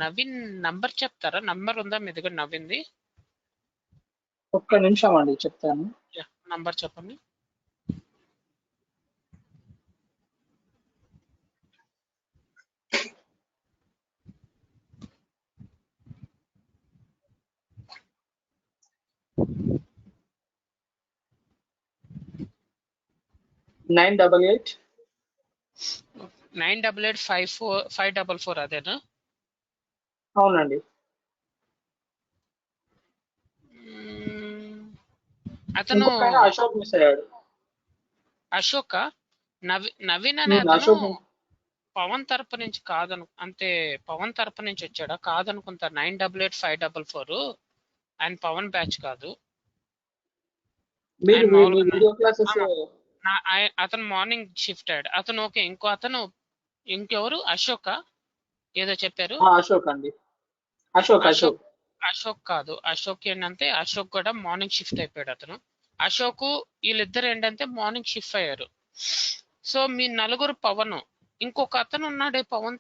నవీన్ నంబర్ చెప్తారా? నంబర్ ఉందా మీ దగ్గర నవీన్ది? ఒక్క నిమిషం అండి చెప్తాను. నంబర్ చెప్పండి. నైన్ 988544 అదేనా? అవునండి. అతను అశోక్ మిస్ అయ్యాడు. అశోక? నవీన్ అనే అతను అశోక్ పవన్ తరపు నుంచి అంటే పవన్ తరపు నుంచి వచ్చాడా? కాదనుకుంటా. 988544 ఆయన పవన్ బ్యాచ్ కాదు. మీరు ఆయన మామూలుగా వీడియో క్లాసెస్ అతను మార్నింగ్ షిఫ్ట్ అయ్యాడు. అతను ఓకే. ఇంకెవరు? అశోక ఏదో చెప్పారు. అశోక్ అండి. అశోక్ కాదు. అశోక్ ఏంటంటే అశోక్ కూడా మార్నింగ్ షిఫ్ట్ అయిపోయాడు అతను. అశోక్ వీళ్ళిద్దరు ఏంటంటే మార్నింగ్ షిఫ్ట్ అయ్యారు. సో మీ నలుగురు పవన్, ఇంకొక అతను ఉన్నాడే పవన్,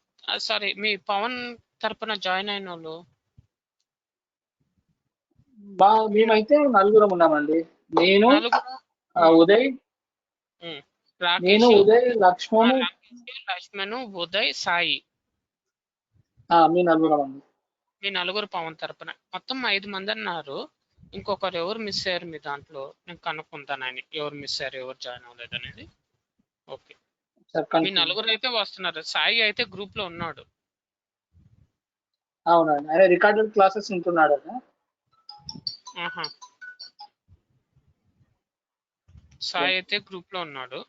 సారీ మీ పవన్ తరపున జాయిన్ అయిన వాళ్ళు. మేమైతే నలుగురం ఉన్నామండి. నేను, ఉదయ్, రాకేష్, లక్ష్మణ్, ఉదయ్, సాయి. మీ నలుగురం అండి. మీ నలుగురు పవన్ తరపున మొత్తం 5 మంది అన్నారు. ఇంకొకరు ఎవరు మిస్ అయ్యారు మీ దాంట్లో? నేను కనుక్కుంటానని ఎవరు మిస్ అయ్యారు, ఎవరు జాయిన్ అవ్వలేదు అనేది. ఓకే, మీ నలుగురు అయితే వస్తున్నారు. సాయి అయితే గ్రూప్ లో ఉన్నాడు. అవునండి, ఆయన రికార్డెడ్ క్లాసెస్ వింటున్నాడు. సాయి అయితే గ్రూప్ లో ఉన్నాడు.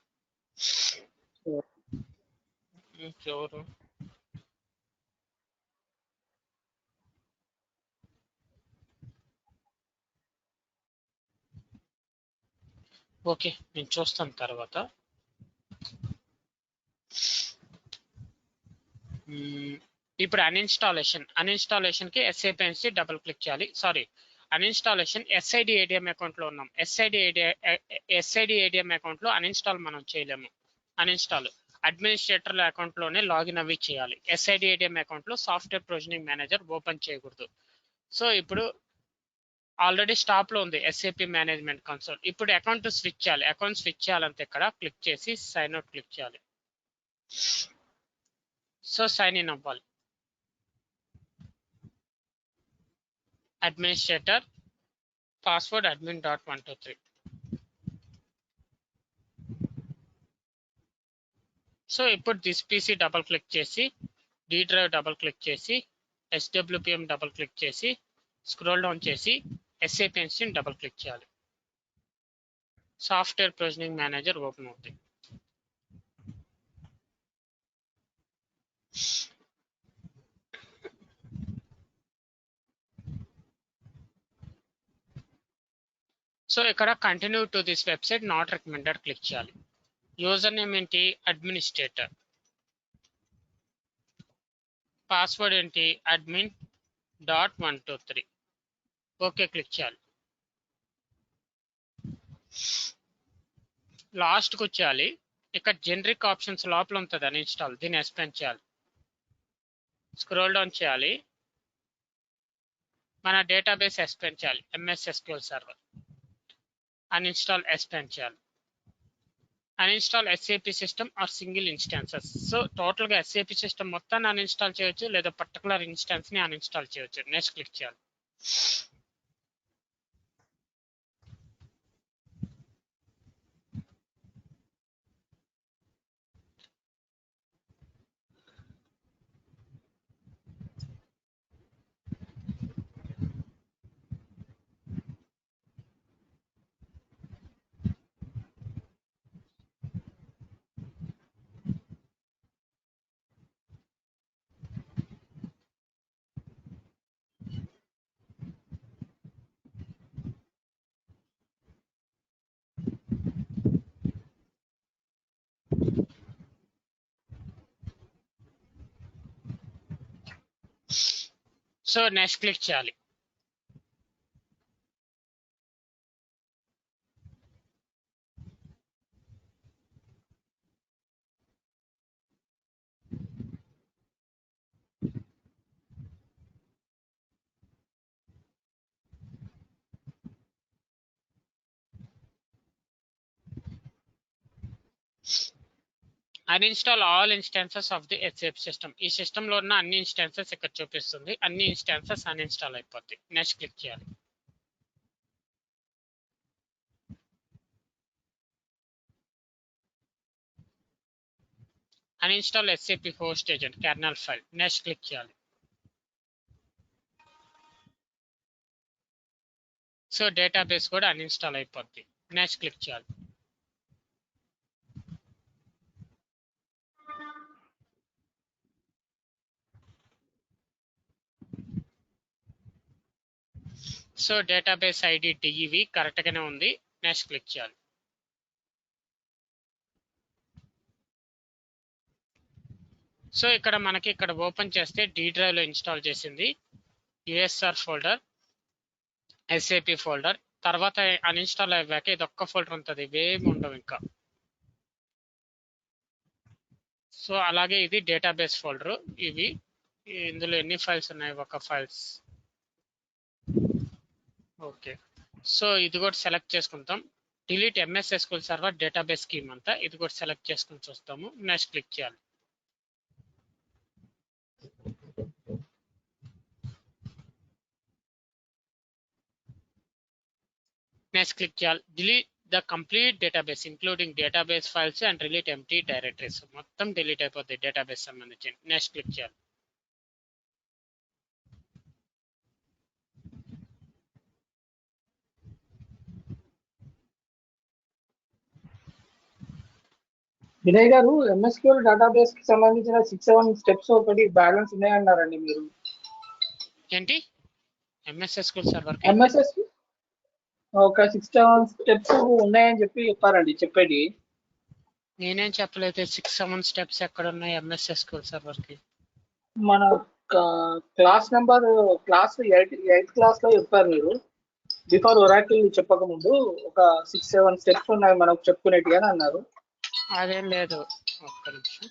ఇంకెవరు? ఓకే, నేను చూస్తాను తర్వాత. ఇప్పుడు అన్ఇన్స్టాలేషన్ కి ఎస్ఐపిఎన్సి డబుల్ క్లిక్ చేయాలి. సారీ, అన్ఇన్స్టాలేషన్ ఎస్ఐడి ఏడిఎం అకౌంట్ లో ఉన్నాం. ఎస్ఐడి ఏడిఎం అకౌంట్ లో అన్ఇన్స్టాల్ మనం చేయలేము. అన్ఇన్స్టాల్ అడ్మినిస్ట్రేటర్ల అకౌంట్ లోనే లాగిన్ అవి చేయాలి. ఎస్ఐడి ఏడిఎం అకౌంట్ లో సాఫ్ట్వేర్ ప్రొవిజనింగ్ మేనేజర్ ఓపెన్ చేయకూడదు. సో ఇప్పుడు ఆల్రెడీ స్టాప్ లో ఉంది ఎస్ఏపి మేనేజ్మెంట్ కన్సోల్. ఇప్పుడు అకౌంట్ స్విచ్ చేయాలి. అకౌంట్ స్విచ్ చేయాలంటే ఇక్కడ క్లిక్ చేసి సైన్ అవుట్ క్లిక్ చేయాలి. సో సైన్ ఇన్ అవ్వాలి. Administrator password admin.123. సో ఇప్పుడు దిస్ పీసీ డబుల్ క్లిక్ చేసి డి డ్రైవ్ డబుల్ క్లిక్ చేసి SWPM డబుల్ క్లిక్ చేసి స్క్రోల్ డౌన్ చేసి SAP ఇన్స్టెంట్ డబుల్ క్లిక్ చేయాలి. సాఫ్ట్వేర్ ప్రొవిజనింగ్ మేనేజర్ ఓపెన్ అవుతుంది. సో ఇక్కడ continue to this website not recommended click చేయాలి. యూజర్ నేమ్ ఏంటి? అడ్మినిస్ట్రేటర్. పాస్వర్డ్ ఏంటి? admin.123. ఓకే క్లిక్ చేయాలి. లాస్ట్కి వచ్చేయాలి. ఇక్కడ జనరిక్ ఆప్షన్స్ లోపల ఉంటుంది అన్ఇన్స్టాల్. దీన్ని ఎక్స్పెండ్ చేయాలి. స్క్రోల్ డౌన్ చేయాలి. మన డేటాబేస్ ఎక్స్పెండ్ చేయాలి. MS SQL server uninstall expand చేయాలి. Uninstall SAP system or single instances. So total గా SAP సిస్టమ్ మొత్తాన్ని అన్ఇన్స్టాల్ చేయొచ్చు లేదా పర్టికులర్ ఇన్స్టాన్స్ ని అన్ఇన్స్టాల్ చేయొచ్చు. నెక్స్ట్ క్లిక్ చేయాలి. సో నెక్స్ట్ క్లిక్ చేయాలి. Uninstall all instances of the SAP system. ఈ సిస్టమ్ లో ఉన్న అన్ని ఇన్స్టాన్సెస్ ఇక్కడ చూపిస్తుంది. అన్ని ఇన్స్టాన్సెస్ అన్ఇన్స్టాల్ అయిపోతాయి. నెక్స్ట్ క్లిక్ చేయాలి. Uninstall SAP host agent kernel file. Next click చేయాలి. సో డేటాబేస్ కూడా అన్ఇన్స్టాల్ అయిపోద్ది. నెక్స్ట్ క్లిక్ చేయాలి. So database ID DEV correct గానే ఉంది. నెక్స్ట్ క్లిక్ చేయాలి. సో ఇక్కడ మనకి ఇక్కడ ఓపెన్ చేస్తే డి డ్రైవ్ లో ఇన్స్టాల్ చేసింది USR ఫోల్డర్, SAP ఫోల్డర్. తర్వాత అన్ఇన్స్టాల్ అయ్యాక ఇది ఒక్క ఫోల్డర్ ఉంటుంది, ఇవేమి ఉండవు ఇంకా. సో అలాగే ఇది డేటాబేస్ ఫోల్డర్. ఇవి ఇందులో ఎన్ని ఫైల్స్ ఉన్నాయి? ఒక ఫైల్స్. ఓకే, సో ఇది కూడా సెలెక్ట్ చేసుకుంటాం. Delete MS SQL server database scheme అంతా ఇది కూడా సెలెక్ట్ చేసుకుని చూస్తాము. నెక్స్ట్ క్లిక్ చేయాలి. నెక్స్ట్ క్లిక్ చేయాలి. Delete the complete database including database files and delete empty directories. మొత్తం డిలీట్ అయిపోతాయి డేటాబేస్ సంబంధించి. నెక్స్ట్ క్లిక్ చేయాలి. వినయ్ గారు, MSQL డేటాబేస్ కి సంబంధించిన 6-7 స్టెప్స్ ఒకటి బ్యాలెన్స్ ఉన్నాయన్నారండి మీరు. ఏంటి? MS SQL సర్వర్ MSS ఒక 6-7 స్టెప్స్ ఉన్నాయని చెప్పారండి. చెప్పేది నేనేం చెప్పలేదు. 6-7 స్టెప్స్ ఎక్కడ ఉన్నాయి MS SQL సర్వర్ కి? మన క్లాస్ 8th క్లాస్ లో చెప్పారు మీరు. బిఫోర్ ఒరాకిల్ చెప్పక ముందు ఒక 6-7 స్టెప్స్ ఉన్నాయి మనకు చెప్పుకునేట్టుగా అన్నారు. అదేం లేదు, ఒక్క నిమిషం.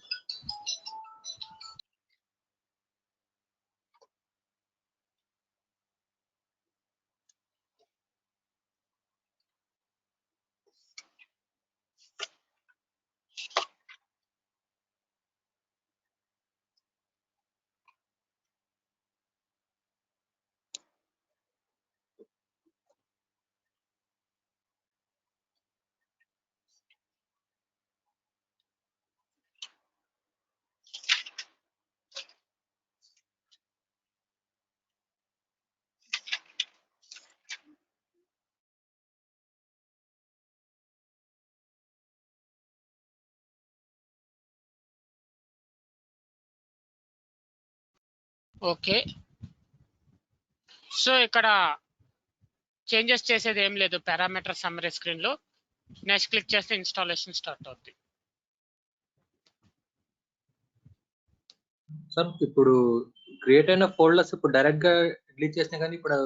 ఓకే, సో ఇక్కడ చేంజెస్ చేసేది ఏం లేదు పారామీటర్ సమ్మరీ స్క్రీన్ లో. నెక్స్ట్ క్లిక్ చేస్తే ఇన్స్టాలేషన్ స్టార్ట్ అవుతుంది. సార్ ఇప్పుడు క్రియేట్ అయిన ఫోల్డర్స్ ఇప్పుడు డైరెక్ట్ గా డిలీట్ చేసినా కానీ ఇప్పుడు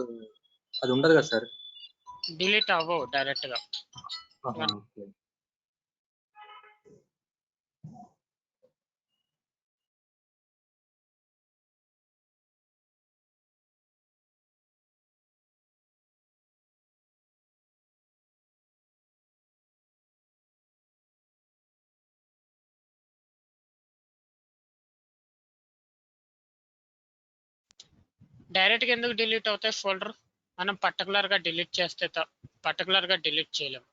అది ఉండదు కదా సార్? డిలీట్ అవ్వవు డైరెక్ట్ గా. ఓకే. డైరెక్ట్ గా ఎందుకు డిలీట్ అవుతాయి ఫోల్డర్? మనం పర్టికులర్ గా డిలీట్ చేస్తే పర్టికులర్ గా డిలీట్ చేయలేం.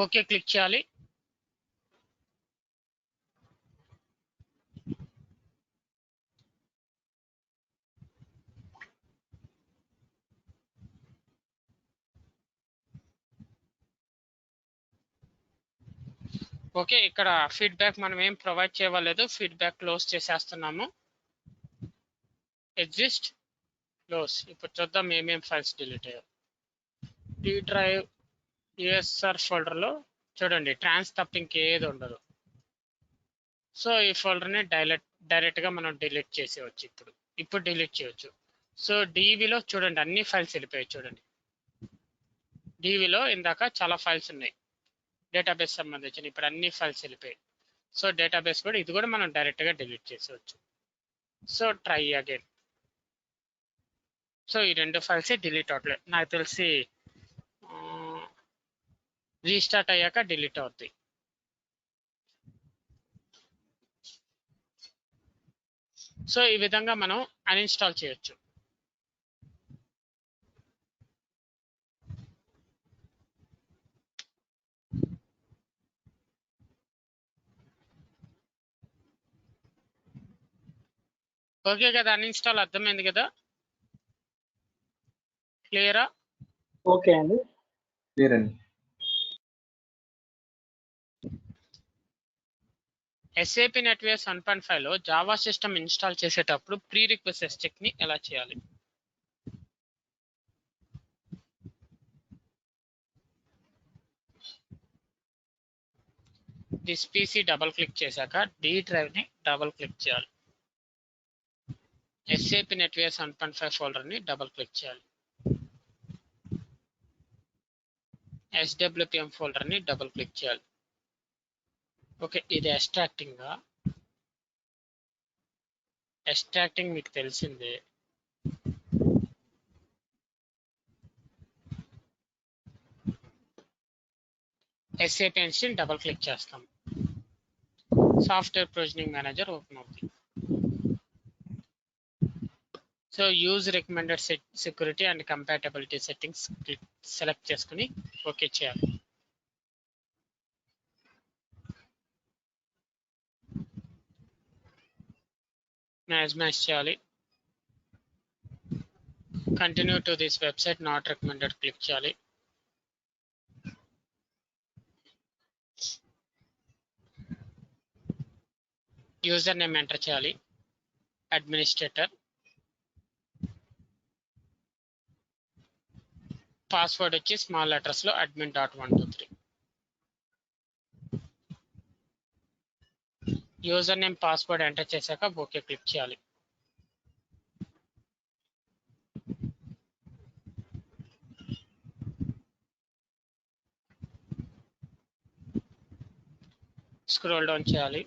ఓకే క్లిక్ చేయాలి. ఓకే, ఇక్కడ ఫీడ్బ్యాక్ మనం ఏం ప్రొవైడ్ చేయలేదు, ఫీడ్బ్యాక్ క్లోజ్ చేసేస్తున్నాము. Exit close. ఇప్పుడు చూద్దాం ఏమేం ఫైల్స్ డిలీట్ అయ్యాయి. డి డ్రైవ్ యూఎస్ఆర్ ఫోల్డర్ లో చూడండి ట్రాన్స్ తప్ప ఇంకేది ఉండదు. సో ఈ ఫోల్డర్ ని డైరెక్ట్ గా మనం డిలీట్ చేసేవచ్చు. ఇప్పుడు డిలీట్ చేయొచ్చు. సో డివిలో చూడండి అన్ని ఫైల్స్ వెళ్ళిపోయాయి. చూడండి డివిలో ఇందాక చాలా ఫైల్స్ ఉన్నాయి డేటాబేస్ సంబంధించిన, ఇప్పుడు అన్ని ఫైల్స్ వెళ్ళిపోయాయి. సో డేటాబేస్ కూడా ఇది కూడా మనం డైరెక్ట్ గా డిలీట్ చేసేవచ్చు. So try again. సో ఈ రెండు ఫైల్స్ డిలీట్ అవట్లేదు నాకు తెలిసి, రీస్టార్ట్ అయ్యాక డిలీట్ అవుతాయి. సో ఈ విధంగా మనం అన్ఇన్స్టాల్ చేయొచ్చు. ఓకే కదా, అన్ఇన్స్టాల్ అర్థమైంది కదా? క్లియరా? ఓకే అండి. క్లియర్ అండి. SAP NetWeaves 1.5 లో జావా సిస్టమ్ ఇన్స్టాల్ చేసేటప్పుడు ప్రీ రిక్వెస్ట్ చెక్ ని ఎలా చేయాలి? దిస్ పీసీ డబుల్ క్లిక్ చేశాక డి డ్రైవ్ ని డబుల్ క్లిక్ చేయాలి. SAP NetWeaves 1.5 ఫోల్డర్ ని డబుల్ క్లిక్ చేయాలి. SWPM ఫోల్డర్ ని డబుల్ క్లిక్ చేయాలి. ఓకే, ఇది ఎక్స్ట్రాక్టింగ్ మీకు తెలిసిందే. SAP ఇన్స్టెన్స్ డబుల్ క్లిక్ చేస్తాం. సాఫ్ట్వేర్ ప్రొవిజనింగ్ మేనేజర్ ఓపెన్ అవుతుంది. So so use recommended security and compatibility settings select చేసుకుని ఓకే చేయాలి. మ్యాచ్ చేయాలి. Continue to this website not recommended click చేయాలి. యూజర్ నేమ్ ఎంటర్ చేయాలి. అడ్మినిస్ట్రేటర్. పాస్వర్డ్ వచ్చి స్మాల్ లెటర్స్ లో admin.123. User name password enter చేశాక ఓకే క్లిక్ చేయాలి. స్క్రోల్ డౌన్ చేయాలి.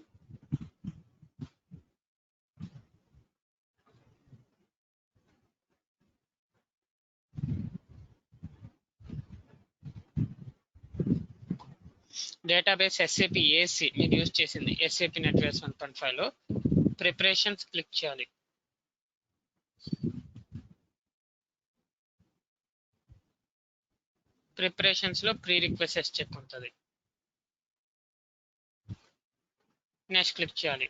డేటాబేస్ SAP AC నేను యూజ్ చేసింది SAP NetWare 1.5 లో ప్రిపరేషన్స్ క్లిక్ చేయాలి. ప్రిపరేషన్స్ లో ప్రీ రిక్వెస్ట్ చెక్ ఉంటుంది. నెక్స్ట్ క్లిక్ చేయాలి.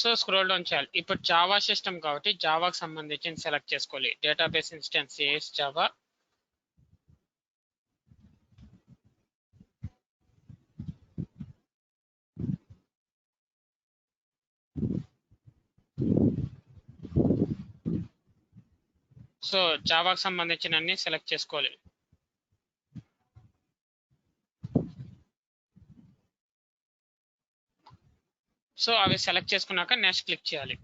సో స్క్రోల్ డౌన్ చేయాలి. ఇప్పుడు జావా సిస్టమ్ కాబట్టి జావాకి సంబంధించి సెలెక్ట్ చేసుకోవాలి. Database instance AS Java. So జావాకి సంబంధించిన అన్ని సెలెక్ట్ చేసుకోవాలి. సో అవి సెలెక్ట్ చేసుకున్నాక నెక్స్ట్ క్లిక్ చేయాలి.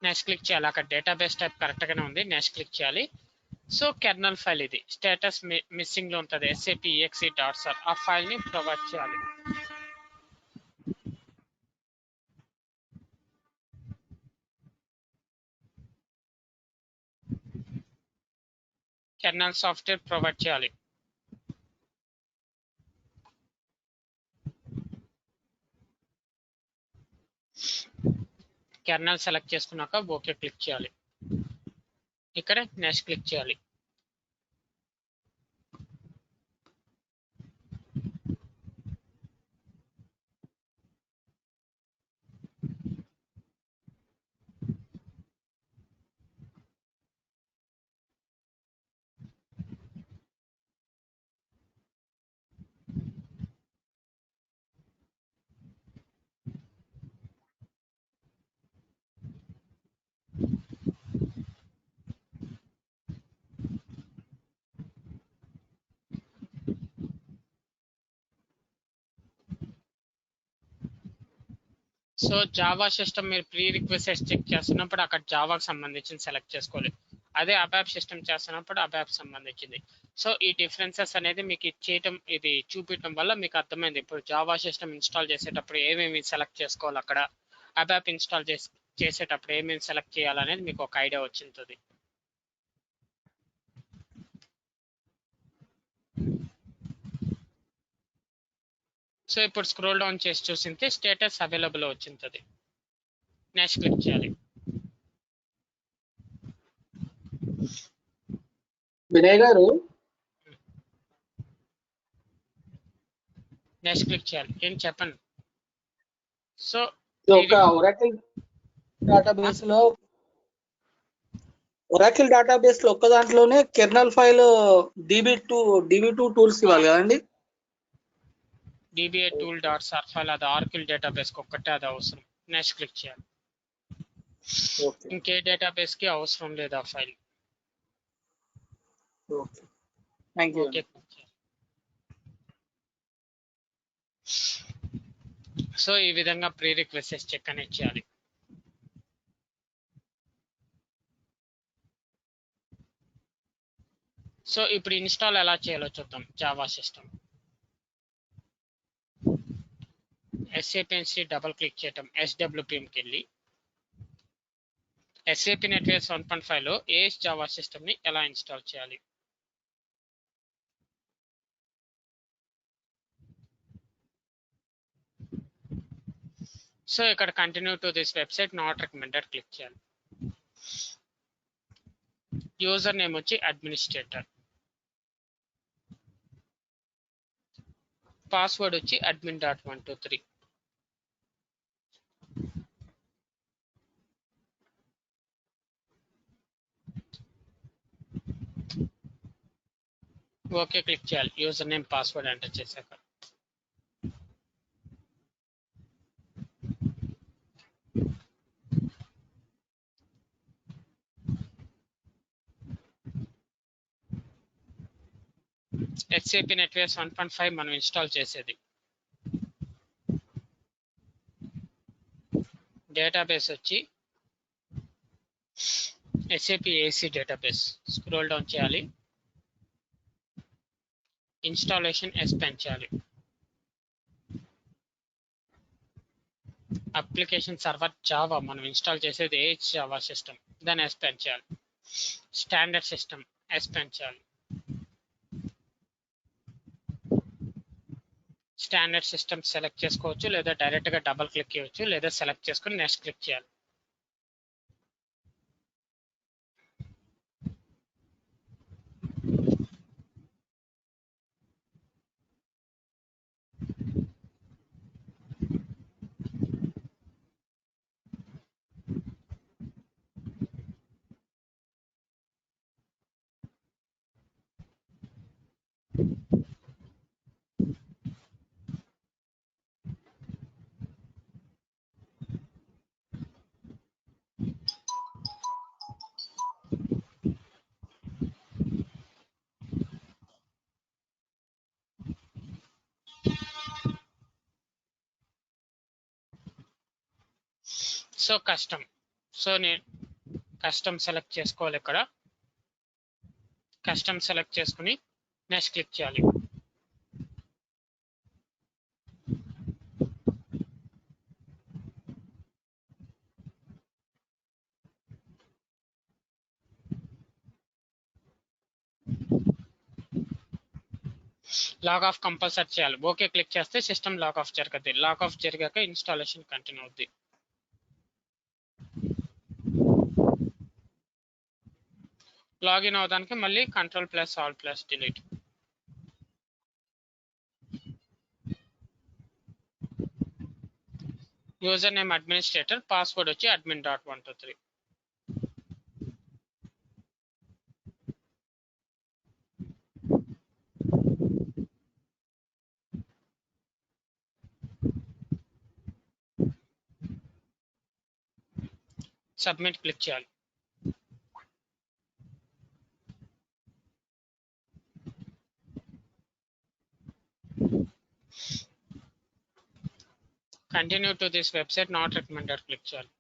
నెక్స్ట్ క్లిక్ చేయాలి. అక్కడ డేటాబేస్ టైప్ కరెక్ట్ గానే ఉంది. నెక్స్ట్ క్లిక్ చేయాలి. సో కెర్నల్ ఫైల్ ఇది స్టేటస్ మిస్సింగ్ లో ఉంటుంది SAP.exe.sar. ఆ ఫైల్ ని ప్రొవైడ్ చేయాలి. కెర్నల్ సాఫ్ట్వేర్ ప్రొవైడ్ చేయాలి. కెర్నల్ సెలెక్ట్ చేసుకున్నాక ఓకే క్లిక్ చేయాలి. ఇక్కడ నెక్స్ట్ క్లిక్ చేయాలి. సో జావా సిస్టమ్ మీరు ప్రీ రిక్వెస్ట్ చెక్ చేస్తున్నప్పుడు అక్కడ జావాకి సంబంధించి సెలెక్ట్ చేసుకోవాలి. అదే అబాప్ సిస్టమ్ చేస్తున్నప్పుడు అబాప్ సంబంధించింది. సో ఈ డిఫరెన్సెస్ అనేది మీకు ఇది చూపించడం వల్ల మీకు అర్థమైంది. ఇప్పుడు జావా సిస్టమ్ ఇన్స్టాల్ చేసేటప్పుడు ఏమేమి సెలెక్ట్ చేసుకోవాలి, అక్కడ అబాప్ ఇన్స్టాల్ చేసేటప్పుడు ఏమేమి సెలెక్ట్ చేయాలనేది మీకు ఒక ఐడియా వచ్చింది. సో ఇప్పుడు స్క్రోల్ డౌన్ చేసి చూసింటే స్టేటస్ అవైలబుల్ వచ్చింది. నెక్స్ట్ క్లిక్ చేయాలి. వినయ్ గారు నెక్స్ట్ క్లిక్ చేయాలి. ఏం చెప్పండి. సో ఒక ఒరాకిల్ డేటాబేస్ లో ఒక్క దాంట్లోనే కెర్నల్ ఫైల్ DB2 టూల్స్ ఇవ్వాలి కదండి. DBA tool.sar ఫైల్ అది ఆర్కిల్ డేటాబేస్ ఒక్కటే అది అవసరం. నెక్స్ట్ క్లిక్ చేయాలి. ఇంకే డేటాబేస్ కి అవసరం లేదు ఆ ఫైల్. ఓకే. సో ఈ విధంగా ప్రీ రిక్వెస్ట్ చెక్ అనేది చేయాలి. సో ఇప్పుడు ఇన్స్టాల్ ఎలా చేయాలో చూద్దాం. Java system SAP double click చేయటం, SWPMకి వెళ్ళి SAP నెట్వర్క్స్ 1.5లో AS జావా సిస్టమ్ ని ఎలా ఇన్స్టాల్ చేయాలి. సో ఇక్కడ continue to this website not recommended click చేయాలి. యూజర్ నేమ్ వచ్చి అడ్మినిస్ట్రేటర్, పాస్వర్డ్ వచ్చి admin.123. ఓకే క్లిక్ చేయాలి. యూజర్ నేమ్ పాస్వర్డ్ ఎంటర్ చేశాక SAP నెట్వర్క్స్ 1.5 మనం ఇన్స్టాల్ చేసేది. డేటాబేస్ వచ్చి SAP AC database. Scroll down చేయాలి. ఇన్స్టాలేషన్ ఎస్ పెంచాలి. అప్లికేషన్ సర్వర్ జావా మనం ఇన్స్టాల్ చేసేది AS జావా సిస్టమ్, దాన్ని ఎస్ పెంచాలి. స్టాండర్డ్ సిస్టమ్ ఎస్ పెంచాలి. స్టాండర్డ్ సిస్టమ్ సెలెక్ట్ చేసుకోవచ్చు, లేదా డైరెక్ట్ గా డబుల్ క్లిక్ చేయవచ్చు, లేదా సెలెక్ట్ చేసుకుని నెక్స్ట్ క్లిక్ చేయాలి. సో నేను కస్టమ్ సెలెక్ట్ చేసుకోవాలి. ఇక్కడ కస్టమ్ సెలెక్ట్ చేసుకుని నెక్స్ట్ క్లిక్ చేయాలి. లాగ్ ఆఫ్ కంపల్సరీ చేయాలి. ఓకే క్లిక్ చేస్తే సిస్టమ్ లాగ్ ఆఫ్ జరుగుతుంది. లాగ్ ఆఫ్ జరిగాక ఇన్స్టాలేషన్ కంటిన్యూ అవుద్ది. లాగిన్ అవడానికి మళ్ళీ Ctrl+Alt+Delete. User name administrator, password వచ్చి admin.123. సబ్మిట్ క్లిక్ చేయాలి. Continue to this website not recommended click చేయాలి.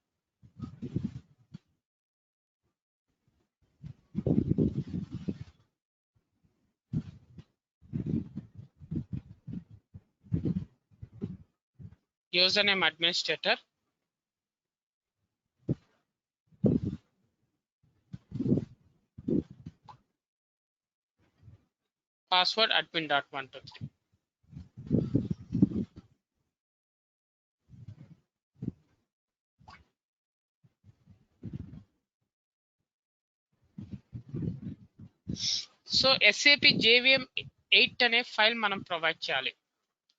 User name administrator, password admin.123. So SAP JVM 8 అనే ఫైల్ మనం ప్రొవైడ్ చేయాలి.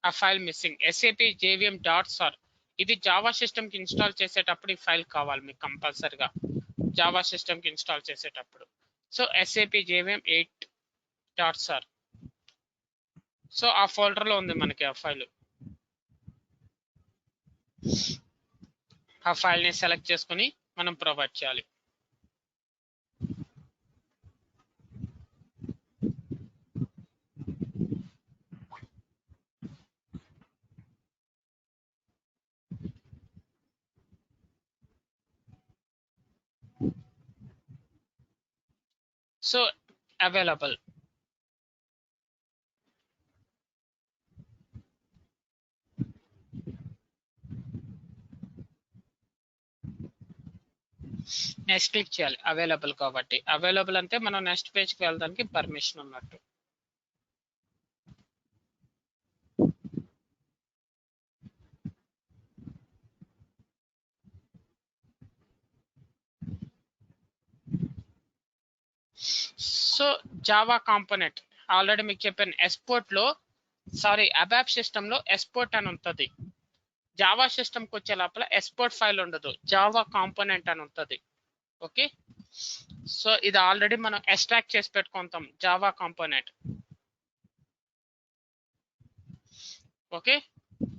ఆ ఫైల్ మిస్సింగ్. SAP JVM.sar. ఇది జావా సిస్టమ్ కి ఇన్స్టాల్ చేసేటప్పుడు ఈ ఫైల్ కావాలి మీకు కంపల్సరిగా, జావా సిస్టమ్ కి ఇన్స్టాల్ చేసేటప్పుడు. So SAP JVM 8.sar. So ఆ ఫోల్డర్ లో ఉంది మనకి ఆ ఫైల్. ఆ ఫైల్ ని సెలెక్ట్ చేసుకుని మనం ప్రొవైడ్ చేయాలి. So available. నెక్స్ట్ క్లిక్ చేయాలి. అవైలబుల్ కాబట్టి అవైలబుల్ అంటే మనం నెక్స్ట్ పేజ్కి వెళ్ళడానికి పర్మిషన్ ఉన్నట్టు. సో జావా కాంపోనెంట్ ఆల్రెడీ మీకు చెప్పాను. ఎస్పోర్ట్ లో అబాప్ సిస్టమ్ లో ఎస్పోర్ట్ అని ఉంటుంది. జావా సిస్టమ్కి వచ్చే లోపల ఎస్పోర్ట్ ఫైల్ ఉండదు, జావా కాంపోనెంట్ అని ఉంటుంది. ఓకే, సో ఇది ఆల్రెడీ మనం ఎక్స్ట్రాక్ట్ చేసి పెట్టుకుంటాం Java component. Okay,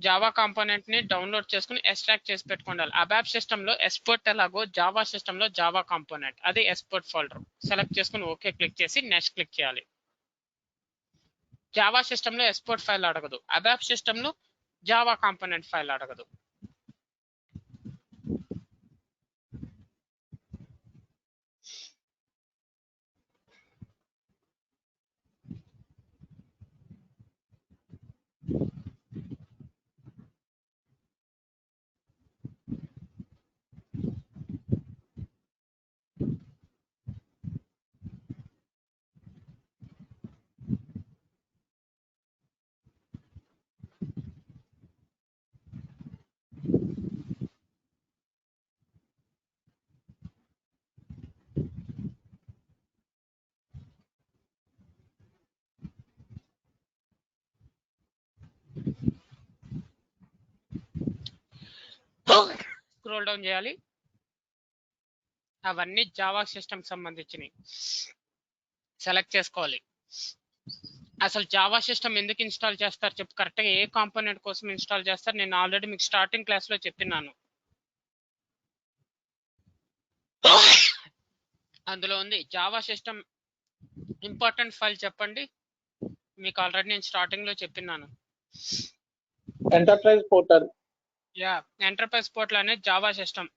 Java component ని డౌన్లోడ్ చేసుకుని ఎక్స్ట్రాక్ట్ చేసి పెట్టుకోండి. అబాప్ సిస్టమ్ లో ఎక్స్పోర్ట్ ఎలాగో జావా సిస్టమ్ లో జావా కాంపోనెంట్ అది ఎక్స్పోర్ట్ ఫోల్డర్ సెలెక్ట్ చేసుకుని ఓకే క్లిక్ చేసి నెక్స్ట్ క్లిక్ చేయాలి. జావా సిస్టమ్ లో ఎక్స్పోర్ట్ ఫైల్ అడగదు, అబాప్ సిస్టమ్ లో జావా కాంపోనెంట్ ఫైల్ అడగదు. స్క్రోల్ డౌన్ చేయాలి. అవన్నీ జావా సిస్టమ్ సంబంధించినవి సెలెక్ట్ చేసుకోవాలి. అసలు జావా సిస్టమ్ ఎందుకు ఇన్స్టాల్ చేస్తారు చెప్పు, కరెక్ట్గా ఏ కాంపోనెంట్ కోసం ఇన్స్టాల్ చేస్తారు నేను ఆల్రెడీ మీకు స్టార్టింగ్ క్లాస్ లో చెప్పినాను. అందులో ఉంది జావా సిస్టమ్ ఇంపార్టెంట్ ఫైల్ చెప్పండి, మీకు ఆల్రెడీ నేను స్టార్టింగ్ లో చెప్పినాను. Enterprise portal. Yeah, enterprise portal అనేది జావా సిస్టమ్.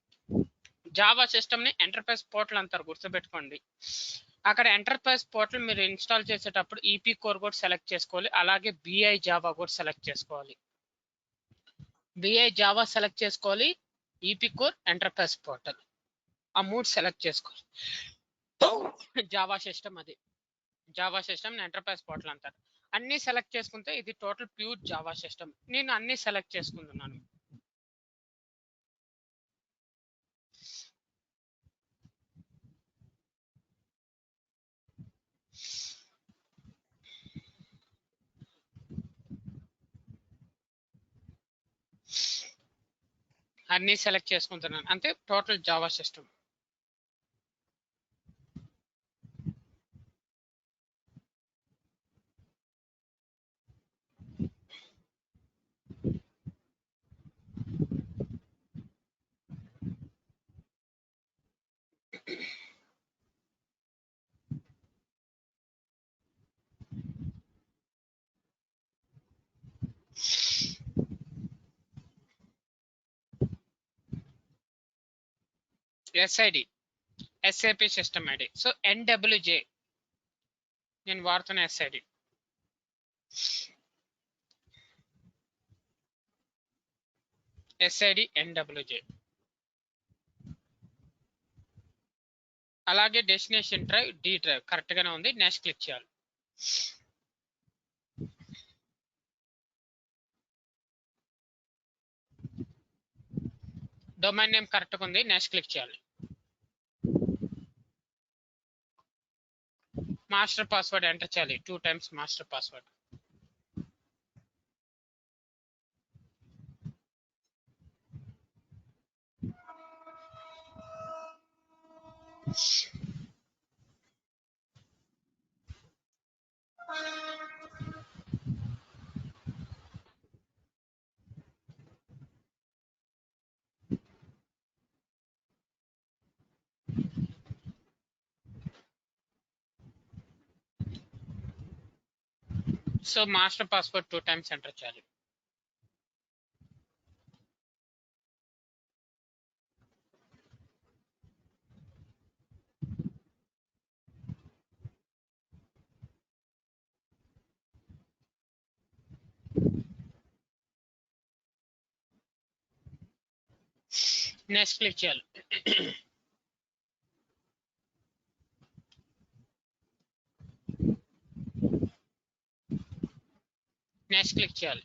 జావా సిస్టమ్ ని ఎంటర్ప్రైజ్ పోర్టల్ అంటారు, గుర్తుపెట్టుకోండి. అక్కడ ఎంటర్ప్రైజ్ పోర్టల్ మీరు ఇన్స్టాల్ చేసేటప్పుడు ఈపీ కోర్ కూడా సెలెక్ట్ చేసుకోవాలి, అలాగే బిఐ జావా కూడా సెలెక్ట్ చేసుకోవాలి. బిఐ జావా సెలెక్ట్ చేసుకోవాలి, ఈపీ కోర్, ఎంటర్ప్రైజ్ పోర్టల్ ఆ మూడు సెలెక్ట్ చేసుకోవాలి. జావా సిస్టమ్ అది జావా సిస్టమ్ ఎంటర్ప్రైజ్ పోర్టల్ అంటారు. అన్ని సెలెక్ట్ చేసుకుంటే ఇది టోటల్ ప్యూర్ జావా సిస్టమ్. నేను అన్ని సెలెక్ట్ చేసుకుంటున్నాను. అన్ని సెలెక్ట్ చేసుకుంటున్నాను అంటే total Java system. SID SAP system ID. So NWJ నేను వాడుతున్న ఎస్ఐడి. SID NWJ. అలాగే destination drive D drive correct గానే ఉంది, నెక్స్ట్ క్లిక్ చేయాలి. డొమైన్ నేమ్ కరెక్ట్గా ఉంది, నెక్స్ట్ క్లిక్ చేయాలి. మాస్టర్ పాస్వర్డ్ ఎంటర్ చేయాలి, 2 times master password. So master password 2 times enter చేయాలి. నెక్స్ట్ క్లిక్ చేయాలి. నెక్స్ట్ క్లిక్ చేయాలి.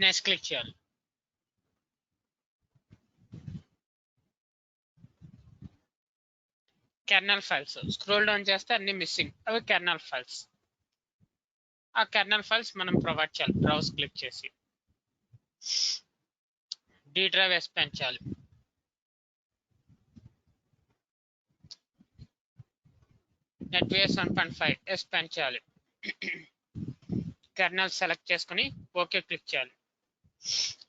నెక్స్ట్ క్లిక్ చేయాలి. కెర్నల్ ఫైల్స్ స్క్రోల్ డౌన్ చేస్తే అన్ని మిస్సింగ్, అవి కెర్నల్ ఫైల్స్. ఆ కెర్నల్ ఫైల్స్ మనం ప్రొవైడ్ చేయాలి. బ్రౌజ్ క్లిక్ చేసి డి డ్రైవ్ ఎక్స్పాండ్ చేయాలి. నెట్వేర్ 7.5 ఎక్స్పాండ్ చేయాలి. కెర్నల్ సెలెక్ట్ చేసుకుని ఓకే క్లిక్ చేయాలి.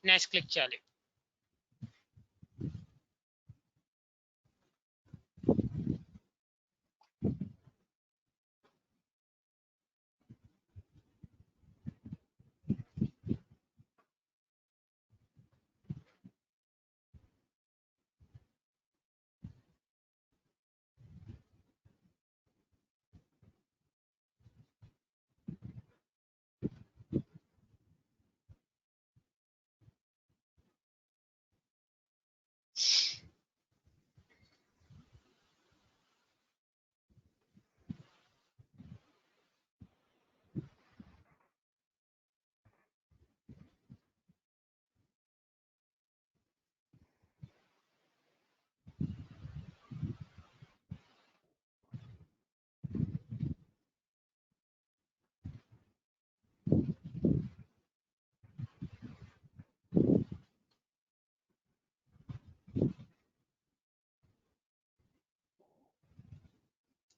నెక్స్ట్ క్లిక్ చేయాలి.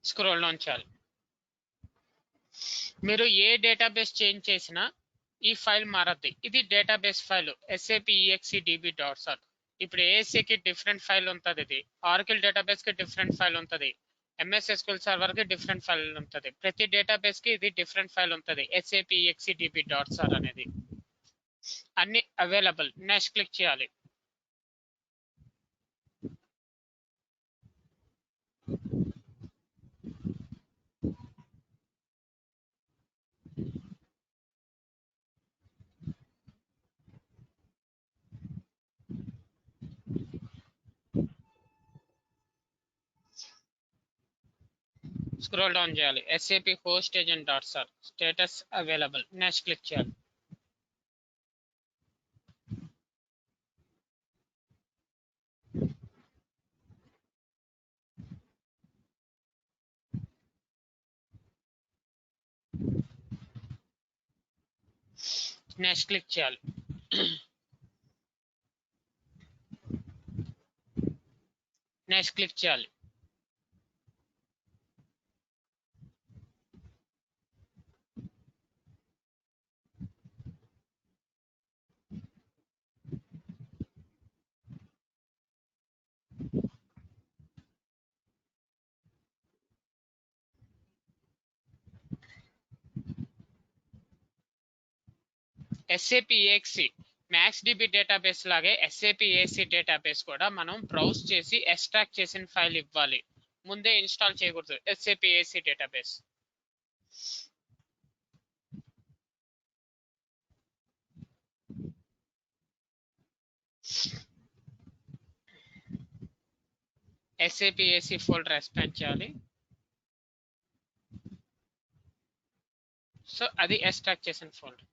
స్క్రోల్ డౌన్ చేయాలి. మీరు ఏ డేటాబేస్ చేంజ్ చేసినా ఈ ఫైల్ మారద్ది. ఇది డేటాబేస్ ఫైల్ sapexcdb.sat. ఇప్పుడు ఏఎస్ఏకి డిఫరెంట్ ఫైల్ ఉంటుంది. ఇది ఆర్కిల్ డేటాబేస్ కి డిఫరెంట్ ఫైల్ ఉంటుంది. ఎంఎస్ ఎస్క్యూఎల్ సర్వర్ కి డిఫరెంట్ ఫైల్ ఉంటుంది. ప్రతి డేటాబేస్ కి ఇది డిఫరెంట్ ఫైల్ ఉంటుంది. sapexcdb.sat అనేది అన్ని అవైలబుల్. నెక్స్ట్ క్లిక్ చేయాలి. స్క్రోల్ డౌన్ చేయాలి. SAP host agent.sat status available. Next click చేయాలి. నెక్స్ట్ క్లిక్ చేయాలి. నెక్స్ట్ క్లిక్ చేయాలి. SAP AXE MaxDB డేటాబేస్ లాగే SAP AXE డేటాబేస్ కూడా మనం బ్రౌజ్ చేసి ఎక్స్ట్రాక్ట్ చేసిన ఫైల్ ఇవ్వాలి. ముందే ఇన్స్టాల్ చేయకూడదు SAP AXE database. SAP AXE folder expand చేయాలి. సో అది ఎక్స్ట్రాక్ట్ చేసిన ఫోల్డర్.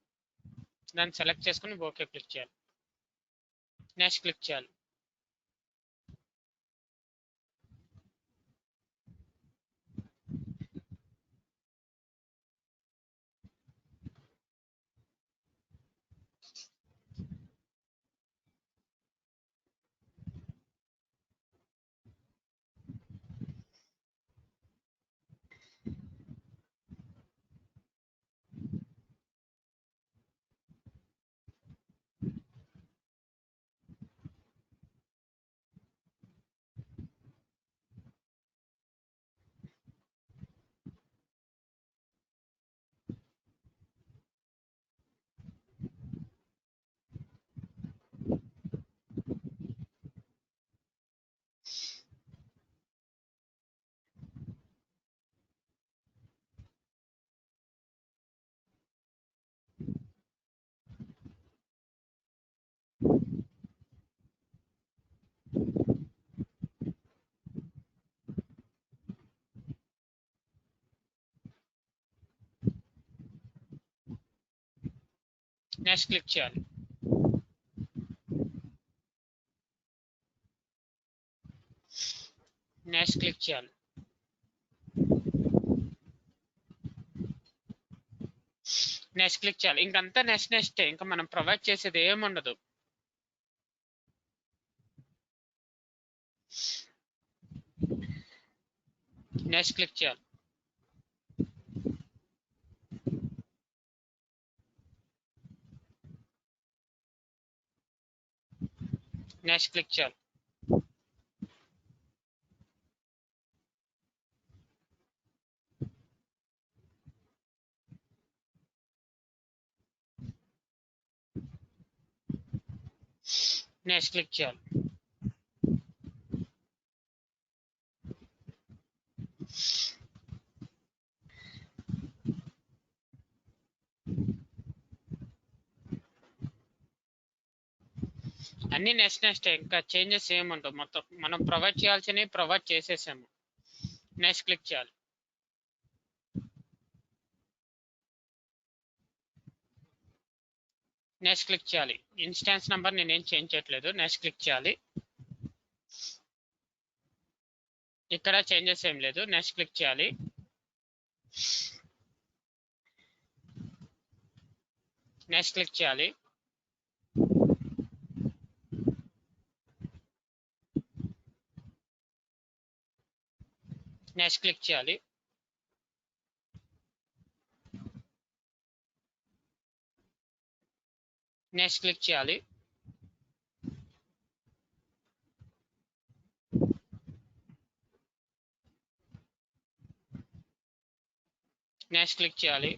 దాన్ని సెలెక్ట్ చేసుకుని ఓకే క్లిక్ చేయాలి. నెక్స్ట్ క్లిక్ చేయాలి. నెక్స్ట్ క్లిక్ చేయాలి. నెక్స్ట్ క్లిక్ చేయాలి. నెక్స్ట్ క్లిక్ చేయాలి. ఇంకంతా నెక్స్ట్ ఇంకా మనం ప్రొవైడ్ చేసేది ఏముండదు. నెక్స్ట్ క్లిక్ చేయాలి. నెక్స్ట్ క్లిక్ చేయాలి. నెక్స్ట్ క్లిక్ చేయాలి. అన్ని నెక్స్ట్ ఇంకా చేంజెస్ ఏముండవు. మొత్తం మనం ప్రొవైడ్ చేయాల్సినవి ప్రొవైడ్ చేసేసాము. నెక్స్ట్ క్లిక్ చేయాలి. నెక్స్ట్ క్లిక్ చేయాలి. ఇన్స్టాన్స్ నెంబర్ నేనేం చేంజ్ చేయట్లేదు. నెక్స్ట్ క్లిక్ చేయాలి. ఇక్కడ చేంజెస్ ఏం లేదు. నెక్స్ట్ క్లిక్ చేయాలి. నెక్స్ట్ క్లిక్ చేయాలి. నెక్స్ట్ క్లిక్ చేయాలి. నెక్స్ట్ క్లిక్ చేయాలి. నెక్స్ట్ క్లిక్ చేయాలి.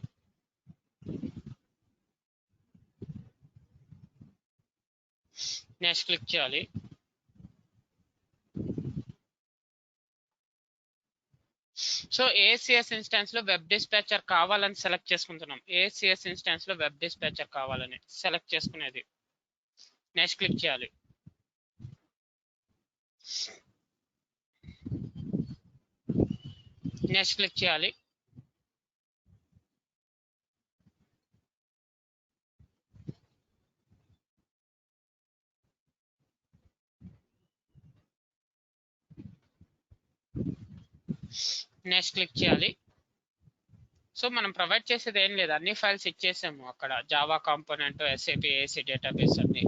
నెక్స్ట్ క్లిక్ చేయాలి. సో ఏసిఎస్ ఇన్స్టాన్స్ లో వెబ్ డిస్పాచర్ కావాలని సెలెక్ట్ చేసుకుంటున్నాం. ఏసిఎస్ ఇన్స్టాన్స్ లో వెబ్ డిస్పాచర్ కావాలని సెలెక్ట్ చేసుకునేది. నెక్స్ట్ క్లిక్ చేయాలి. నెక్స్ట్ క్లిక్ చేయాలి. నెక్స్ట్ క్లిక్ చేయాలి. సో మనం ప్రొవైడ్ చేసేది ఏం లేదు. అన్ని ఫైల్స్ ఇచ్చేసాము అక్కడ. Java component, SAP, AC database అన్ని.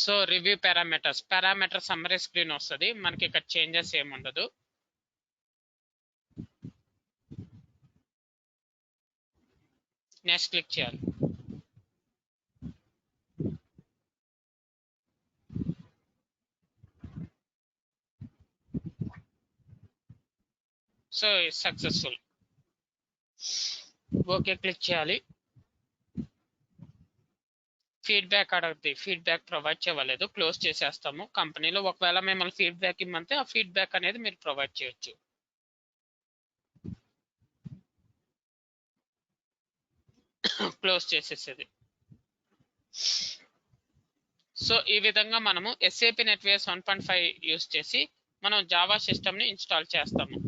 So review parameter summary screen వస్తుంది. మనకి ఇక్కడ చేంజెస్ ఏముండదు. నెక్స్ట్ క్లిక్ చేయాలి. So successful. ఓకే క్లిక్ చేయాలి. ఫీడ్బ్యాక్ అడుగుతుంది. ఫీడ్బ్యాక్ ప్రొవైడ్ చేయలేదు. క్లోజ్ చేసేస్తాము. కంపెనీలో ఒకవేళ మిమ్మల్ని ఫీడ్బ్యాక్ ఇమ్మంటే ఆ ఫీడ్బ్యాక్ అనేది మీరు ప్రొవైడ్ చేయొచ్చు. క్లోజ్ చేసేసేది. సో ఈ విధంగా మనము ఎస్ఏపి నెట్వేర్స్ 1.5 యూస్ చేసి మనం జావా సిస్టమ్ ని ఇన్స్టాల్ చేస్తాము.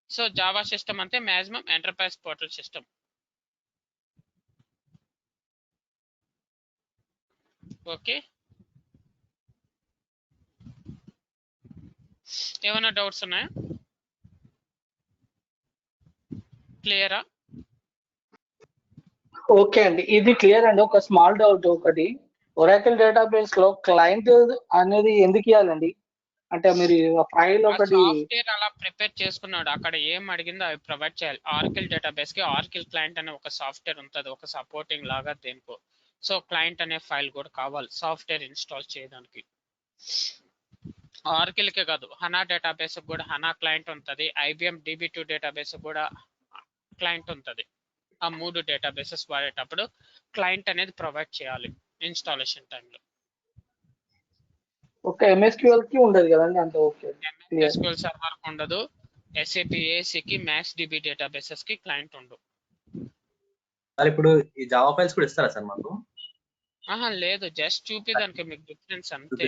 సో జావా సిస్టమ్ అంటే maximum enterprise portal system. Okay, ఏమైనా డౌట్స్ ఉన్నాయా? క్లియరా? ఓకే అండి, ఇది క్లియర్ అండి. ఒక స్మాల్ డౌట్ ఒకటి, ఒరాకిల్ డేటాబేస్ లో క్లయింట్ అనేది ఎందుకు ఇవ్వాలండి? అంటే మీరు ఫైల్ ఒకటి సాఫ్ట్వేర్ అలా ప్రిపేర్ చేసుకున్నాడు. అక్కడ ఏం అడిగిందో అవి ప్రొవైడ్ చేయాలి. ఆర్కిల్ డేటాబేస్ కి ఆర్కిల్ క్లయింట్ అనే ఒక సాఫ్ట్వేర్ ఉంటుంది, ఒక సపోర్టింగ్ లాగా దేనికో. సో క్లయింట్ అనే ఫైల్ కూడా కావాలి సాఫ్ట్వేర్ ఇన్స్టాల్ చేయడానికి. ఆర్కిల్ కే కాదు, హనా డేటాబేస్ కూడా హనా క్లయింట్ ఉంటుంది. ఐబిఎం DB2 డేటాబేస్ కూడా క్లయింట్ ఉంటుంది. ఆ 3 డేటాబేసెస్ వాడేటప్పుడు క్లయింట్ అనేది ప్రొవైడ్ చేయాలి ఇన్స్టాలేషన్ టైంలో. ఒక MSQL కి ఉండదు కదండి? అంత ఓకే. SQL సర్వర్ ఉండదు. SAP AC కి MaxDB డేటాబేసెస్ కి క్లయింట్ ఉండదు. సార్ ఇప్పుడు ఈ జావా ఫైల్స్ కూడా ఇస్తారా సార్ మాకు? లేదు, జస్ట్ చూపిదానికి మీకు డిఫరెన్స్ అంతే.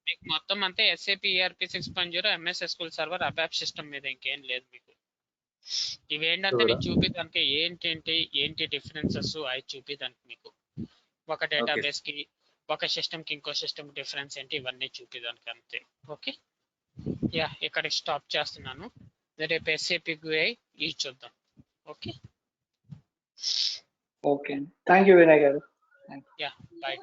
మీకు మొత్తం అంతే SAP ERP 6.0 MS SQL server ABAP system మీద ఇంకేం లేదు మీకు. ఇవేంటంటే నేను చూపిదానికి ఏంటి డిఫరెన్సెస్ అవి చూపిదానికి మీకు ఒక డేటాబేస్ కి ఒక సిస్టమ్ కి ఇంకో సిస్టమ్ డిఫరెన్స్ ఏంటి ఇవన్నీ చూపిదానికి అంతే. ఓకే యా ఇక్కడ స్టాప్ చేస్తున్నాను. రేపు ఎస్ఏపి ఇది చూద్దాం. Okay okay thank you Vinay garu. Yeah by.